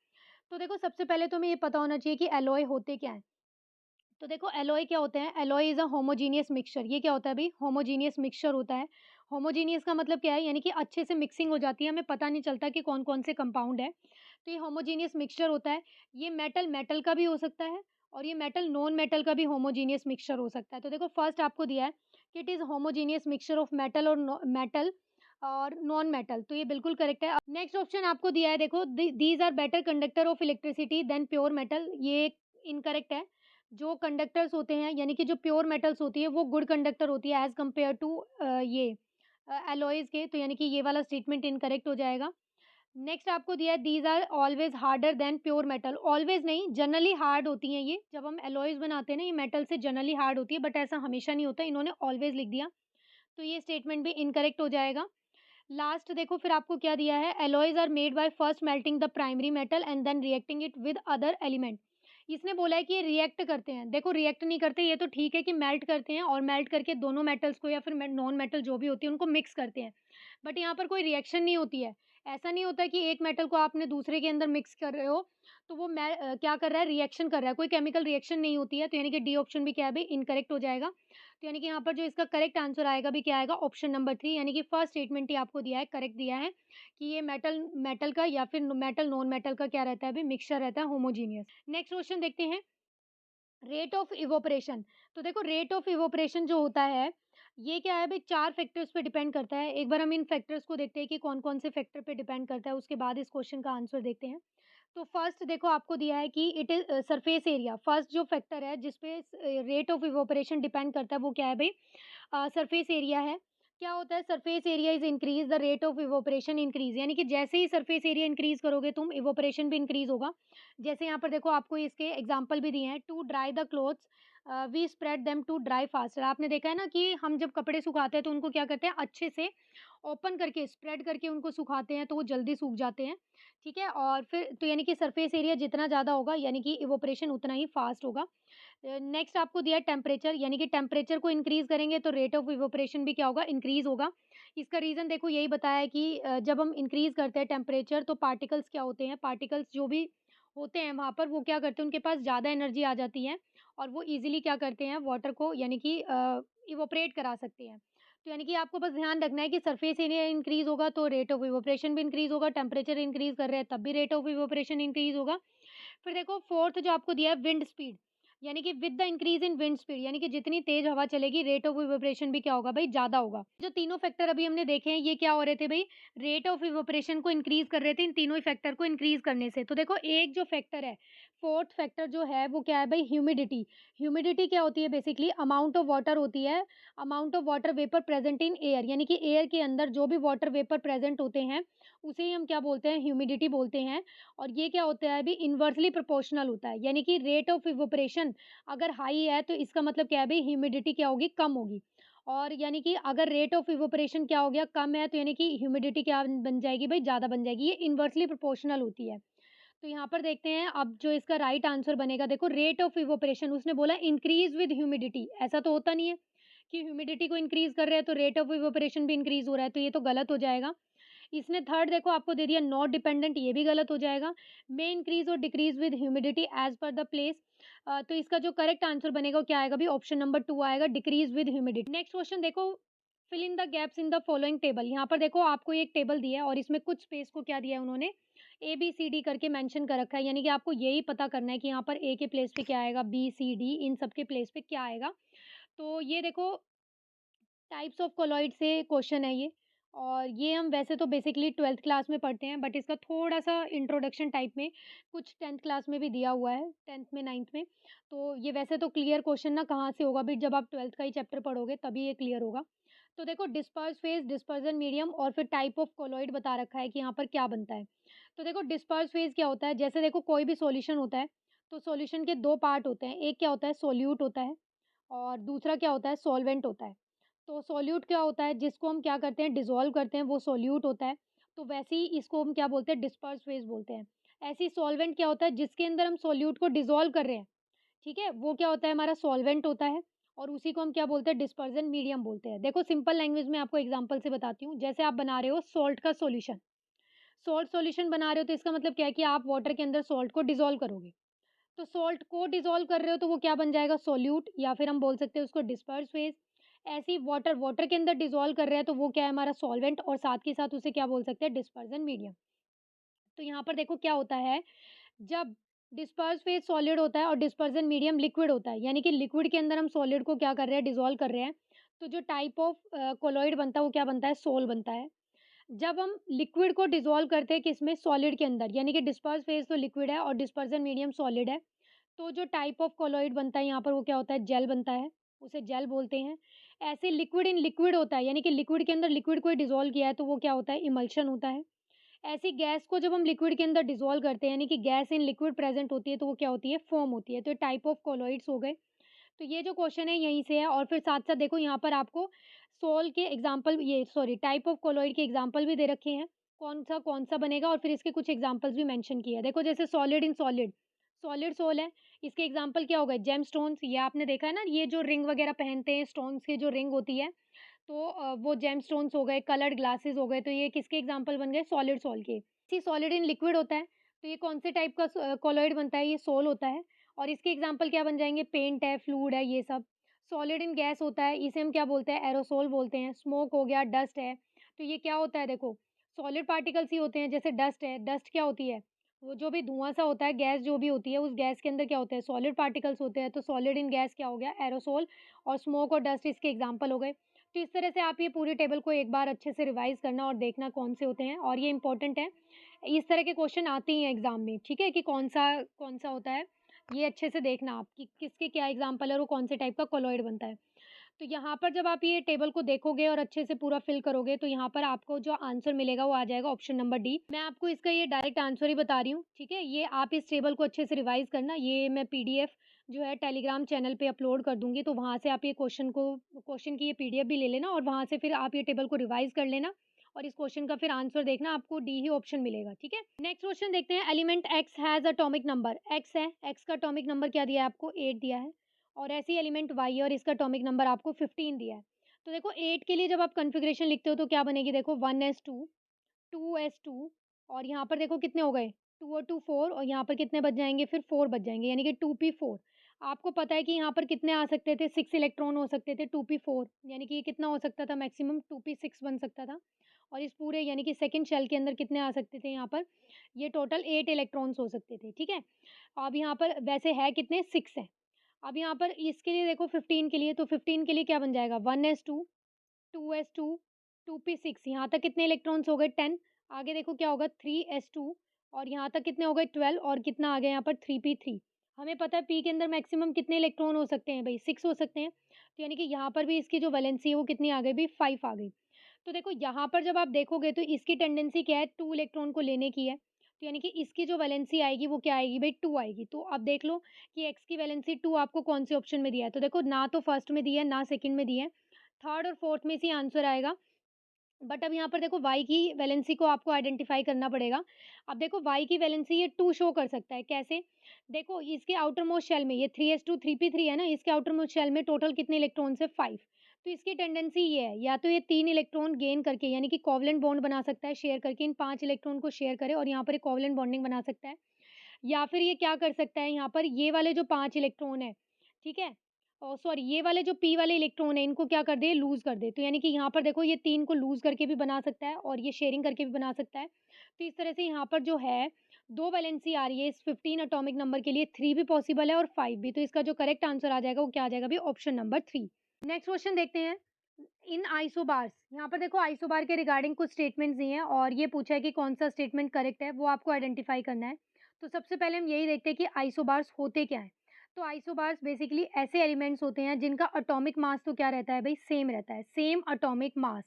तो देखो सबसे पहले तो हमें ये पता होना चाहिए कि एलॉय होते क्या है। तो देखो एलॉय क्या होते हैं, alloy is a homogeneous mixture. ये क्या होता है भई होमोजेनियस मिक्सचर होता है। होमोजेनियस का मतलब क्या है, यानी कि अच्छे से मिक्सिंग हो जाती है, हमें पता नहीं चलता कि कौन-कौन से कंपाउंड है। तो ये होमोजेनियस मिक्सचर होता है। ये मेटल मेटल का भी हो सकता है और ये मेटल नॉन मेटल का भी होमोजेनियस मिक्सचर हो सकता है। तो देखो फर्स्ट आपको दिया है कि it is homogeneous mixture of metal और मेटल और नॉन मेटल, तो ये बिल्कुल करेक्ट है। नेक्स्ट ऑप्शन आपको दिया है देखो, these are better conductor of electricity than pure metal, ये इनकरेक्ट है। जो कंडक्टर्स होते हैं यानी कि जो प्योर मेटल्स होती है वो गुड कंडक्टर होती है एज़ कम्पेयर टू ये एलॉयज़ के, तो यानी कि ये वाला स्टेटमेंट इनकरेक्ट हो जाएगा। नेक्स्ट आपको दिया है these are always harder than pure metal, always नहीं जनरली हार्ड होती हैं ये, जब हम एलॉयज़ बनाते हैं ना ये मेटल से जनरली हार्ड होती है, बट ऐसा हमेशा नहीं होता, इन्होंने ऑलवेज़ लिख दिया, तो ये स्टेटमेंट भी इनकरेक्ट हो जाएगा। लास्ट देखो फिर आपको क्या दिया है, alloys are made by first melting the primary metal and then reacting it with other element. इसने बोला है कि ये रिएक्ट करते हैं, देखो रिएक्ट नहीं करते, ये तो ठीक है कि मेल्ट करते हैं और मेल्ट करके दोनों मेटल्स को या फिर नॉन मेटल जो भी होती है उनको मिक्स करते हैं, बट यहाँ पर कोई रिएक्शन नहीं होती है। ऐसा नहीं होता कि एक मेटल को आपने दूसरे के अंदर मिक्स कर रहे हो तो वो क्या कर रहा है, रिएक्शन कर रहा है, कोई केमिकल रिएक्शन नहीं होती है, तो यानी कि डी ऑप्शन भी क्या है भाई इनकरेक्ट हो जाएगा। तो यानी कि यहाँ पर जो इसका करेक्ट आंसर आएगा भी क्या आएगा, ऑप्शन नंबर 3, यानी कि फर्स्ट स्टेटमेंट ही आपको दिया है, करेक्ट दिया है कि ये मेटल मेटल का या फिर मेटल नॉन मेटल का क्या रहता है अभी मिक्सचर रहता है होमोजीनियस। नेक्स्ट क्वेश्चन देखते हैं, रेट ऑफ इवोपरेशन। तो देखो रेट ऑफ इवोपरेशन जो होता है ये क्या है भाई 4 फैक्टर्स पे डिपेंड करता है। एक बार हम इन फैक्टर्स को देखते हैं कि कौन-कौन से फैक्टर पे डिपेंड करता है, उसके बाद इस क्वेश्चन का आंसर देखते हैं। तो फर्स्ट देखो आपको दिया है कि it is surface area, first जो फैक्टर है जिस पे रेट ऑफ इवोपरेशन डिपेंड करता है वो क्या है भई सरफेस एरिया है। क्या होता है, surface area is increase the rate of evaporation increase, यानी कि जैसे ही सरफेस एरिया इंक्रीज़ करोगे तुम इवोपरेशन भी इंक्रीज़ होगा। जैसे यहाँ पर देखो आपको इसके एग्ज़ाम्पल भी दिए हैं, to dry the clothes we spread them to dry faster. आपने देखा है ना कि हम जब कपड़े सुखाते हैं तो उनको क्या करते हैं अच्छे से ओपन करके स्प्रेड करके उनको सुखाते हैं तो वो जल्दी सूख जाते हैं, ठीक है? और फिर तो यानी कि सरफेस एरिया जितना ज़्यादा होगा यानी कि इवोपरेशन उतना ही फास्ट होगा। नेक्स्ट आपको दिया है टेम्परेचर, यानी कि टेम्परेचर को इंक्रीज़ करेंगे तो रेट ऑफ इवोपरेशन भी क्या होगा इंक्रीज़ होगा। इसका रीज़न देखो यही बताया है कि जब हम इंक्रीज़ करते हैं टेम्परेचर तो पार्टिकल्स क्या होते हैं, पार्टिकल्स जो भी होते हैं वहाँ पर वो क्या करते हैं उनके पास ज़्यादा एनर्जी आ जाती है और वो ईज़िली क्या करते हैं वाटर को यानी कि इवोपरेट करा सकते हैं। तो यानी कि आपको बस ध्यान रखना है कि सरफेस एरिया इंक्रीज़ होगा तो रेट ऑफ इवोपरेशन भी इंक्रीज़ होगा, टेम्परेचर इंक्रीज़ कर रहे हैं तब भी रेट ऑफ इवोपरेशन इंक्रीज़ होगा। फिर देखो फोर्थ जो आपको दिया है विंड स्पीड, यानी कि with the increase in wind speed, यानी कि जितनी तेज हवा चलेगी रेट ऑफ इवेपोरेशन भी क्या होगा भाई ज्यादा होगा। जो तीनों फैक्टर अभी हमने देखे हैं ये क्या हो रहे थे भाई, रेट ऑफ इवेपोरेशन को इंक्रीज कर रहे थे इन तीनों ही फैक्टर को इंक्रीज करने से। तो देखो एक जो फैक्टर है, फोर्थ फैक्टर जो है वो क्या है भाई ह्यूमिडिटी। ह्यूमिडिटी क्या होती है, बेसिकली अमाउंट ऑफ वाटर होती है, amount of water vapour present in air, यानी कि एयर के अंदर जो भी वाटर वेपर प्रेजेंट होते हैं उसे ही हम क्या बोलते हैं, ह्यूमिडिटी बोलते हैं। और ये क्या होता है अभी इन्वर्सली प्रोपोर्शनल होता है, यानी कि रेट ऑफ इवेपोरेशन अगर हाई है तो इसका मतलब क्या है भई ह्यूमिडिटी क्या होगी कम होगी। और यानी कि अगर रेट ऑफ इवेपोरेशन क्या हो गया, कम है, तो यानी कि ह्यूमिडिटी क्या बन जाएगी भई, ज़्यादा बन जाएगी। ये इनवर्सली प्रोपोर्शनल होती है। तो यहाँ पर देखते हैं अब जो इसका राइट आंसर बनेगा, देखो रेट ऑफ इवेपोरेशन उसने बोला इंक्रीज़ विद ह्यूमिडिटी, ऐसा तो होता नहीं है कि ह्यूमिडिटी को इंक्रीज़ कर रहे हैं तो रेट ऑफ इवेपोरेशन भी इंक्रीज़ हो रहा है, तो ये तो गलत हो जाएगा। इसने थर्ड देखो आपको दे दिया नॉट डिपेंडेंट, ये भी गलत हो जाएगा। मे इंक्रीज़ और decrease with humidity as per the place. तो इसका जो करेक्ट आंसर बनेगा वो क्या आएगा, भी ऑप्शन नंबर 2 आएगा, decreases with humidity. Next question देखो, fill in the gaps in the following table. यहाँ पर देखो आपको ये एक टेबल दिया है और इसमें कुछ स्पेस को क्या दिया है उन्होंने, ए बी सी डी करके मेंशन कर रखा है, यानी कि आपको यही पता करना है कि यहाँ पर ए के प्लेस पे क्या आएगा, बी सी डी इन सब के प्लेस पे क्या आएगा। तो ये देखो टाइप्स ऑफ कोलॉइड से क्वेश्चन है ये, और ये हम वैसे तो बेसिकली 12th क्लास में पढ़ते हैं, बट इसका थोड़ा-सा इंट्रोडक्शन टाइप में कुछ 10th क्लास में भी दिया हुआ है, 10th में 9th में। तो ये वैसे तो क्लियर क्वेश्चन ना कहाँ से होगा भी, जब आप 12th का ही चैप्टर पढ़ोगे तभी ये क्लियर होगा। तो देखो डिस्पर्स फेज़, डिस्पर्जन मीडियम और फिर टाइप ऑफ कोलॉइड बता रखा है कि यहाँ पर क्या बनता है। तो देखो डिस्पर्स फेज़ क्या होता है, जैसे देखो कोई भी सॉल्यूशन होता है, तो सॉल्यूशन के 2 पार्ट होते हैं, एक क्या होता है सोल्यूट होता है और दूसरा क्या होता है सॉल्वेंट होता है। तो सोल्यूट क्या होता है, जिसको हम क्या करते हैं डिसॉल्व करते हैं, वो सोल्यूट होता है। तो वैसे ही इसको हम क्या बोलते हैं, डिस्पर्स फेज़ बोलते हैं। ऐसे ही सॉल्वेंट क्या होता है, जिसके अंदर हम सोल्यूट को डिसॉल्व कर रहे हैं, ठीक है? वो क्या होता है, हमारा सॉल्वेंट होता है और उसी को हम क्या बोलते हैं, डिस्पर्जन मीडियम बोलते हैं। देखो सिंपल लैंग्वेज में आपको एग्ज़ाम्पल से बताती हूँ। जैसे आप बना रहे हो सॉल्ट का सॉल्यूशन, सॉल्ट सॉल्यूशन बना रहे हो तो इसका मतलब क्या है कि आप वाटर के अंदर सॉल्ट को डिसॉल्व करोगे। तो सॉल्ट को डिसॉल्व कर रहे हो तो वो क्या बन जाएगा, सोल्यूट, या फिर हम बोल सकते हैं उसको डिस्पर्स फेज। ऐसे ही वाटर वाटर के अंदर डिसॉल्व कर रहे हैं तो वो क्या है, हमारा सॉल्वेंट, और साथ के साथ उसे क्या बोल सकते हैं, डिस्पर्जन मीडियम। तो यहाँ पर देखो क्या होता है, जब डिस्पर्स फेज सॉलिड होता है और डिस्पर्जन मीडियम लिक्विड होता है, यानी कि लिक्विड के अंदर हम सॉलिड को क्या कर रहे हैं, डिसॉल्व कर रहे हैं, तो जो टाइप ऑफ कोलॉइड बनता है वो क्या बनता है, सोल बनता है। जब हम लिक्विड को डिसॉल्व करते हैं किसमें, सॉलिड के अंदर, यानी कि डिस्पर्स फेज तो लिक्विड है और डिस्पर्जन मीडियम सॉलिड है, तो जो टाइप ऑफ कोलॉइड बनता है यहाँ पर वो क्या होता है, जेल बनता है, उसे जेल बोलते हैं। ऐसे लिक्विड इन लिक्विड होता है, यानी कि लिक्विड के अंदर लिक्विड को डिसॉल्व किया है तो वो क्या होता है, इमल्शन होता है। ऐसी गैस को जब हम लिक्विड के अंदर डिसॉल्व करते हैं, यानी कि गैस इन लिक्विड प्रेजेंट होती है, तो वो क्या होती है, फोम होती है। तो टाइप ऑफ कोलॉइड्स हो गए। तो ये जो क्वेश्चन है यहीं से है, और फिर साथ-साथ देखो यहाँ पर आपको सोल के एग्ज़ाम्पल, ये सॉरी टाइप ऑफ कोलॉइड के एग्ज़ाम्पल भी दे रखे हैं। कौन-सा बनेगा, और फिर इसके कुछ एग्ज़ाम्पल्स भी मेंशन किए हैं। देखो जैसे solid in solid, solid sol है, इसके एग्ज़ाम्पल क्या हो गए, जेमस्टोन्स, ये आपने देखा है ना, ये जो रिंग वगैरह पहनते हैं, स्टोन्स की जो रिंग होती है, तो वो जेमस्टोन्स हो गए, कलर्ड ग्लासेस हो गए, तो ये किसके एग्ज़ाम्पल बन गए, सॉलिड सोल के। सी सॉलिड इन लिक्विड होता है, तो ये कौन से टाइप का कोलॉइड बनता है, ये सोल होता है। और इसके एग्ज़ाम्पल क्या बन जाएँगे, पेंट है, फ्लूइड है, ये सब। सॉलिड इन गैस होता है, इसे हम क्या बोलते हैं, एरोसोल बोलते हैं। स्मोक हो गया, डस्ट है, तो ये क्या होता है देखो, सॉलिड पार्टिकल्स ही होते हैं। जैसे डस्ट है, डस्ट क्या होती है, वो जो भी धुआँ-सा होता है, गैस जो भी होती है, उस गैस के अंदर क्या होता है, सॉलिड पार्टिकल्स होते हैं। तो सॉलिड इन गैस क्या हो गया, एरोसोल, और स्मोक और डस्ट इसके एग्ज़ाम्पल हो गए। तो इस तरह से आप ये पूरी टेबल को एक बार अच्छे से रिवाइज़ करना और देखना कौन से होते हैं, और ये इम्पोर्टेंट है। इस तरह के क्वेश्चन आते ही हैं एग्ज़ाम में, ठीक है? कि कौन-सा होता है, ये अच्छे से देखना आप कि किसके क्या एग्ज़ाम्पल है और वो कौन से टाइप का कोलॉइड बनता है। तो यहाँ पर जब आप ये टेबल को देखोगे और अच्छे से पूरा फिल करोगे, तो यहाँ पर आपको जो आंसर मिलेगा वो आ जाएगा ऑप्शन नंबर डी। मैं आपको इसका ये डायरेक्ट आंसर ही बता रही हूँ, ठीक है? ये आप इस टेबल को अच्छे से रिवाइज़ करना, ये मैं पीडीएफ जो है टेलीग्राम चैनल पे अपलोड कर दूँगी, तो वहाँ से आप ये क्वेश्चन की ये पीडीएफ भी ले लेना, और वहाँ से फिर आप ये टेबल को रिवाइज़ कर लेना, और इस क्वेश्चन का फिर आंसर देखना, आपको डी ही ऑप्शन मिलेगा, ठीक है? नेक्स्ट क्वेश्चन देखते हैं, element x has atomic number, x है, एक्स का एटॉमिक नंबर क्या दिया है आपको, 8 दिया है। और ऐसे ही एलिमेंट वाई है और इसका एटॉमिक नंबर आपको 15 दिया है। तो देखो 8 के लिए जब आप कॉन्फ़िगरेशन लिखते हो तो क्या बनेगी, देखो 1s2, 2s2, और यहाँ पर देखो कितने हो गए, 2 और 2 4, और यहाँ पर कितने बच जाएँगे, फिर 4 बच जाएँगे, यानी कि 2p4। आपको पता है कि यहाँ पर कितने आ सकते थे, 6 इलेक्ट्रॉन हो सकते थे, 2p4, यानी कि ये कितना हो सकता था, मैक्सिमम 2p6 बन सकता था। और इस पूरे यानी कि सेकंड शेल के अंदर कितने आ सकते थे यहाँ पर, ये टोटल 8 इलेक्ट्रॉन्स हो सकते थे, ठीक है? अब यहाँ पर वैसे है कितने, 6 हैं। अब यहाँ पर इसके लिए देखो 15 के लिए, तो 15 के लिए क्या बन जाएगा, 1s2, 2s2, 2p6, यहाँ तक कितने इलेक्ट्रॉन्स हो गए, 10। आगे देखो क्या होगा, 3s2, और यहाँ तक कितने हो गए, 12, और कितना आ गया यहाँ पर, 3p3। हमें पता है p के अंदर मैक्सिमम कितने इलेक्ट्रॉन हो सकते हैं भई, 6 हो सकते हैं। तो यानी कि यहाँ पर भी इसकी जो वैलेंसी है वो कितनी आ गई भई, 5 आ गई। तो देखो यहाँ पर जब आप देखोगे तो इसकी टेंडेंसी क्या है, 2 इलेक्ट्रॉन को लेने की है। तो यानी कि इसकी जो वैलेंसी आएगी वो क्या आएगी भई, 2 आएगी। तो अब देख लो कि x की वैलेंसी 2 आपको कौन से ऑप्शन में दिया है। तो देखो ना तो फर्स्ट में दिया है, ना सेकंड में दिया है। थर्ड और फोर्थ में से आंसर आएगा। बट अब यहाँ पर देखो y की वैलेंसी को आपको आइडेंटिफाई करना पड़ेगा। अब देखो y की वैलेंसी ये 2 शो कर सकता है, कैसे? देखो इसके आउटर मोस्ट शेल में ये 3s2 3p3 है ना, इसके आउटर मोस्ट शेल में टोटल कितने इलेक्ट्रॉन्स है? 5। तो इसकी टेंडेंसी ये है, या तो ये 3 इलेक्ट्रॉन गेन करके यानी कि कोवलेंट बॉन्ड बना सकता है शेयर करके, इन 5 इलेक्ट्रॉन को शेयर करे और यहाँ पर एक कोवलेंट बॉन्डिंग बना सकता है। या फिर ये क्या कर सकता है, यहाँ पर ये वाले जो 5 इलेक्ट्रॉन है, ठीक है? सॉरी, ये वाले जो p वाले इलेक्ट्रॉन है इनको क्या कर दे, लूज़ कर दे। तो यानी कि यहाँ पर देखो ये 3 को लूज़ करके भी बना सकता है और ये शेयरिंग करके भी बना सकता है। तो इस तरह से यहाँ पर जो है 2 वैलेंसी आ रही है इस 15 एटॉमिक नंबर के लिए, 3 भी पॉसिबल है और 5 भी। तो इसका जो करेक्ट आंसर आ जाएगा वो क्या आ जाएगा, अभी ऑप्शन नंबर 3। नेक्स्ट क्वेश्चन देखते हैं। इन आइसोबार्स, यहाँ पर देखो आइसोबार के रिगार्डिंग कुछ स्टेटमेंट्स दिए हैं और ये पूछा है कि कौन सा स्टेटमेंट करेक्ट है, वो आपको आइडेंटिफाई करना है। तो सबसे पहले हम यही देखते हैं कि आइसोबार्स होते क्या हैं। तो आइसोबार्स बेसिकली ऐसे एलिमेंट्स होते हैं जिनका एटॉमिक मास तो क्या रहता है भाई, सेम रहता है, same atomic mass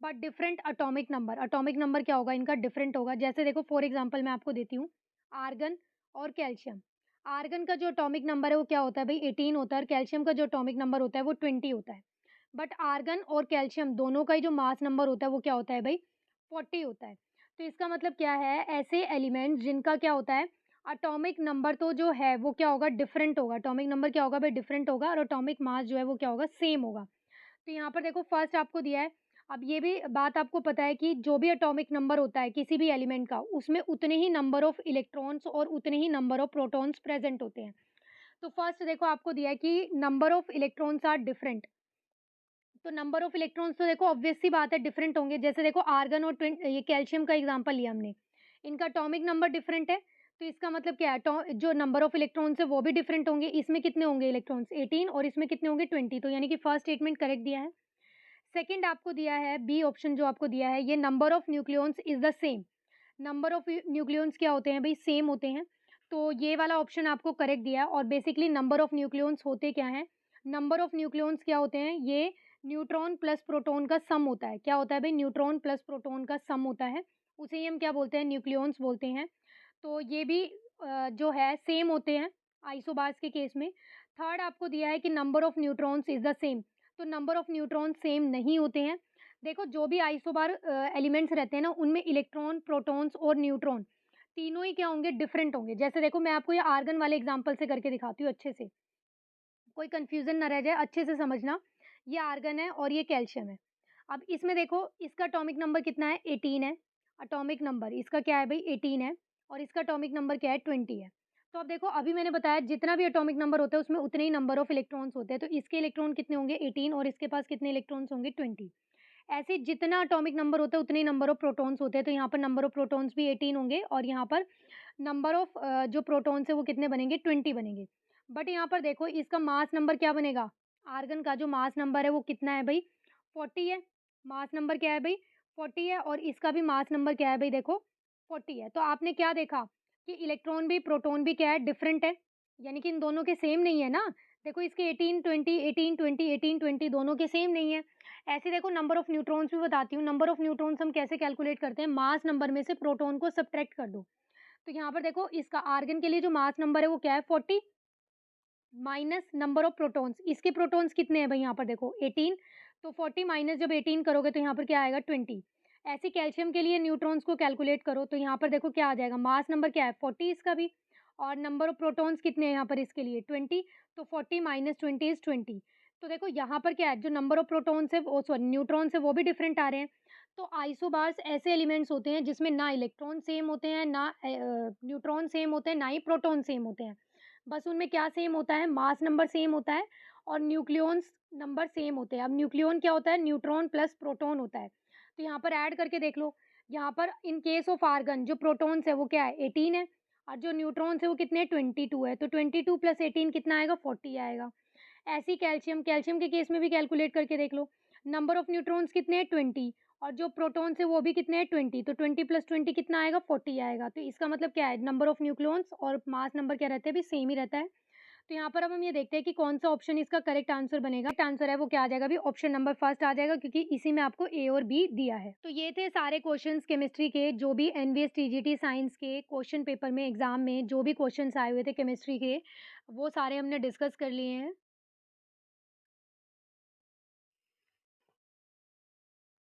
but different atomic number. Atomic number क्या होगा इनका, डिफरेंट होगा। जैसे देखो फॉर एग्जांपल मैं आपको देती हूँ, आर्गन और कैल्शियम। आर्गन का जो एटॉमिक नंबर है वो क्या होता है भाई, 18 होता है और कैल्शियम का जो एटॉमिक नंबर होता है वो 20 होता है। बट आर्गन और कैल्शियम दोनों का ही जो मास नंबर होता है वो क्या होता है भाई, 40 होता है। तो इसका मतलब क्या है, ऐसे एलिमेंट्स जिनका क्या होता है, एटॉमिक नंबर तो जो है वो क्या होगा, डिफरेंट होगा। एटॉमिक नंबर क्या होगा भाई, डिफरेंट होगा और एटॉमिक मास जो है वो क्या होगा, सेम होगा। तो यहाँ पर देखो फर्स्ट आपको दिया है। अब ये भी बात आपको पता है कि जो भी एटॉमिक नंबर होता है किसी भी एलिमेंट का, उसमें उतने ही नंबर ऑफ इलेक्ट्रॉन्स और उतने ही नंबर ऑफ प्रोटॉन्स प्रेजेंट होते हैं। तो फर्स्ट देखो आपको दिया है कि number of electrons are different. तो नंबर ऑफ इलेक्ट्रॉन्स तो देखो ऑब्वियस सी बात है डिफरेंट होंगे। जैसे देखो आर्गन और ये कैल्शियम का एग्जांपल लिया हमने, इनका एटॉमिक नंबर डिफरेंट है। तो इसका मतलब क्या है, जो नंबर ऑफ इलेक्ट्रॉन्स है वो भी डिफरेंट होंगे। इसमें कितने होंगे इलेक्ट्रॉन्स, 18 और इसमें कितने होंगे 20। तो यानी कि फर्स्ट स्टेटमेंट करेक्ट दिया है। सेकंड आपको दिया है बी ऑप्शन, जो आपको दिया है ये number of nucleons is the same. Number of nucleons क्या होते हैं भाई, सेम होते हैं। तो ये वाला ऑप्शन आपको करेक्ट दिया है। और बेसिकली नंबर ऑफ न्यूक्लियॉन्स होते क्या हैं, नंबर ऑफ न्यूक्लियॉन्स क्या होते हैं, ये न्यूट्रॉन प्लस प्रोटॉन का सम होता है। क्या होता है भाई, न्यूट्रॉन प्लस प्रोटॉन का सम होता है, उसे ही हम क्या बोलते हैं, न्यूक्लियॉन्स बोलते हैं। तो ये भी जो है सेम होते हैं आइसोबार्स के केस में। थर्ड आपको दिया है कि number of neutrons is the same. तो नंबर ऑफ न्यूट्रॉन सेम नहीं होते हैं। देखो जो भी आइसोबार एलिमेंट्स रहते हैं ना, उनमें इलेक्ट्रॉन, प्रोटॉन्स और न्यूट्रॉन तीनों ही क्या होंगे, डिफरेंट होंगे। जैसे देखो मैं आपको ये आर्गन वाले एग्जांपल से करके दिखाती हूँ अच्छे से, कोई कंफ्यूजन ना रह जाए, अच्छे से समझना। ये आर्गन है और ये कैल्शियम है। अब इसमें देखो इसका एटॉमिक नंबर कितना है, 18 है। एटॉमिक नंबर इसका क्या है भाई, 18 है और इसका एटॉमिक नंबर क्या है, 20 है। तो अब देखो अभी मैंने बताया जितना भी एटॉमिक नंबर होता है उसमें उतने ही नंबर ऑफ इलेक्ट्रॉन्स होते हैं। तो इसके इलेक्ट्रॉन कितने होंगे, 18 और इसके पास कितने इलेक्ट्रॉन्स होंगे, 20। ऐसे जितना एटॉमिक नंबर होता है उतने ही नंबर ऑफ प्रोटॉन्स होते हैं। तो यहाँ पर नंबर ऑफ प्रोटॉन्स भी 18 होंगे और यहाँ पर नंबर ऑफ जो प्रोटॉन्स है वो कितने बनेंगे, 20 बनेंगे। बट यहाँ पर देखो इसका मास नंबर क्या बनेगा, आर्गन का जो मास नंबर है वो कितना है भाई, 40 है। मास नंबर क्या है भाई, 40 है और इसका भी मास नंबर क्या है भाई, देखो 40 है। तो आपने क्या देखा कि इलेक्ट्रॉन भी प्रोटॉन भी क्या है, डिफरेंट है। यानी कि इन दोनों के सेम नहीं है ना। देखो इसके 18 20 18 20 18 20 दोनों के सेम नहीं है। ऐसे देखो नंबर ऑफ न्यूट्रॉन्स भी बताती हूँ। नंबर ऑफ न्यूट्रॉन्स हम कैसे कैलकुलेट करते हैं, मास नंबर में से प्रोटॉन को सब्ट्रैक्ट कर दो। तो यहाँ पर देखो इसका आर्गन के लिए जो मास नंबर है वो क्या है, 40 माइनस नंबर ऑफ प्रोटॉन्स। इसके प्रोटॉन्स कितने हैं भाई, यहाँ पर देखो 18। तो 40 माइनस जब 18 करोगे तो यहाँ पर क्या आएगा, 20। ऐसे कैल्शियम के लिए न्यूट्रॉन्स को कैलकुलेट करो तो यहाँ पर देखो क्या आ जाएगा, मास नंबर क्या है 40 इसका भी, और नंबर ऑफ प्रोटॉन्स कितने हैं यहाँ पर इसके लिए 20। तो 40 माइनस 20 इज 20। तो देखो यहाँ पर क्या है, जो नंबर ऑफ प्रोटॉन्स है वो सॉरी न्यूट्रॉन्स है वो भी डिफरेंट आ रहे हैं। तो आइसोबार्स ऐसे एलिमेंट्स होते हैं जिसमें ना इलेक्ट्रॉन सेम होते हैं, ना न्यूट्रॉन सेम होते हैं, ना ही प्रोटॉन सेम होते हैं। बस उनमें क्या सेम होता है, मास नंबर सेम होता है और न्यूक्लियॉन्स नंबर सेम होते हैं। अब न्यूक्लियॉन क्या होता है, न्यूट्रॉन प्लस प्रोटॉन होता है। तो यहाँ पर ऐड करके देख लो, यहाँ पर इन केस ऑफ आर्गन जो प्रोटॉन्स है वो क्या है, 18 है और जो न्यूट्रॉन्स है वो कितने, 22 है। तो 22 प्लस 18 कितना आएगा, 40 आएगा। ऐसे ही कैल्शियम, कैल्शियम के केस में भी कैलकुलेट करके देख लो। नंबर ऑफ न्यूट्रॉन्स कितने हैं, 20 और जो प्रोटॉन्स है वो भी कितने हैं, 20। तो 20 प्लस 20 कितना आएगा, 40 आएगा। तो इसका मतलब क्या है, नंबर ऑफ न्यूक्लियॉन्स और मास नंबर क्या रहते हैं भी, सेम ही रहता है। तो यहाँ पर अब हम ये देखते हैं कि कौन सा ऑप्शन इसका करेक्ट आंसर बनेगा। करेक्ट आंसर है वो क्या आ जाएगा भी, ऑप्शन नंबर फर्स्ट आ जाएगा क्योंकि इसी में आपको ए और बी दिया है। तो ये थे सारे क्वेश्चंस केमिस्ट्री के, जो भी एनवीएस टीजीटी साइंस के क्वेश्चन पेपर में एग्जाम में जो भी क्वेश्चंस आए हुए थे केमिस्ट्री के, वो सारे हमने डिस्कस कर लिए हैं।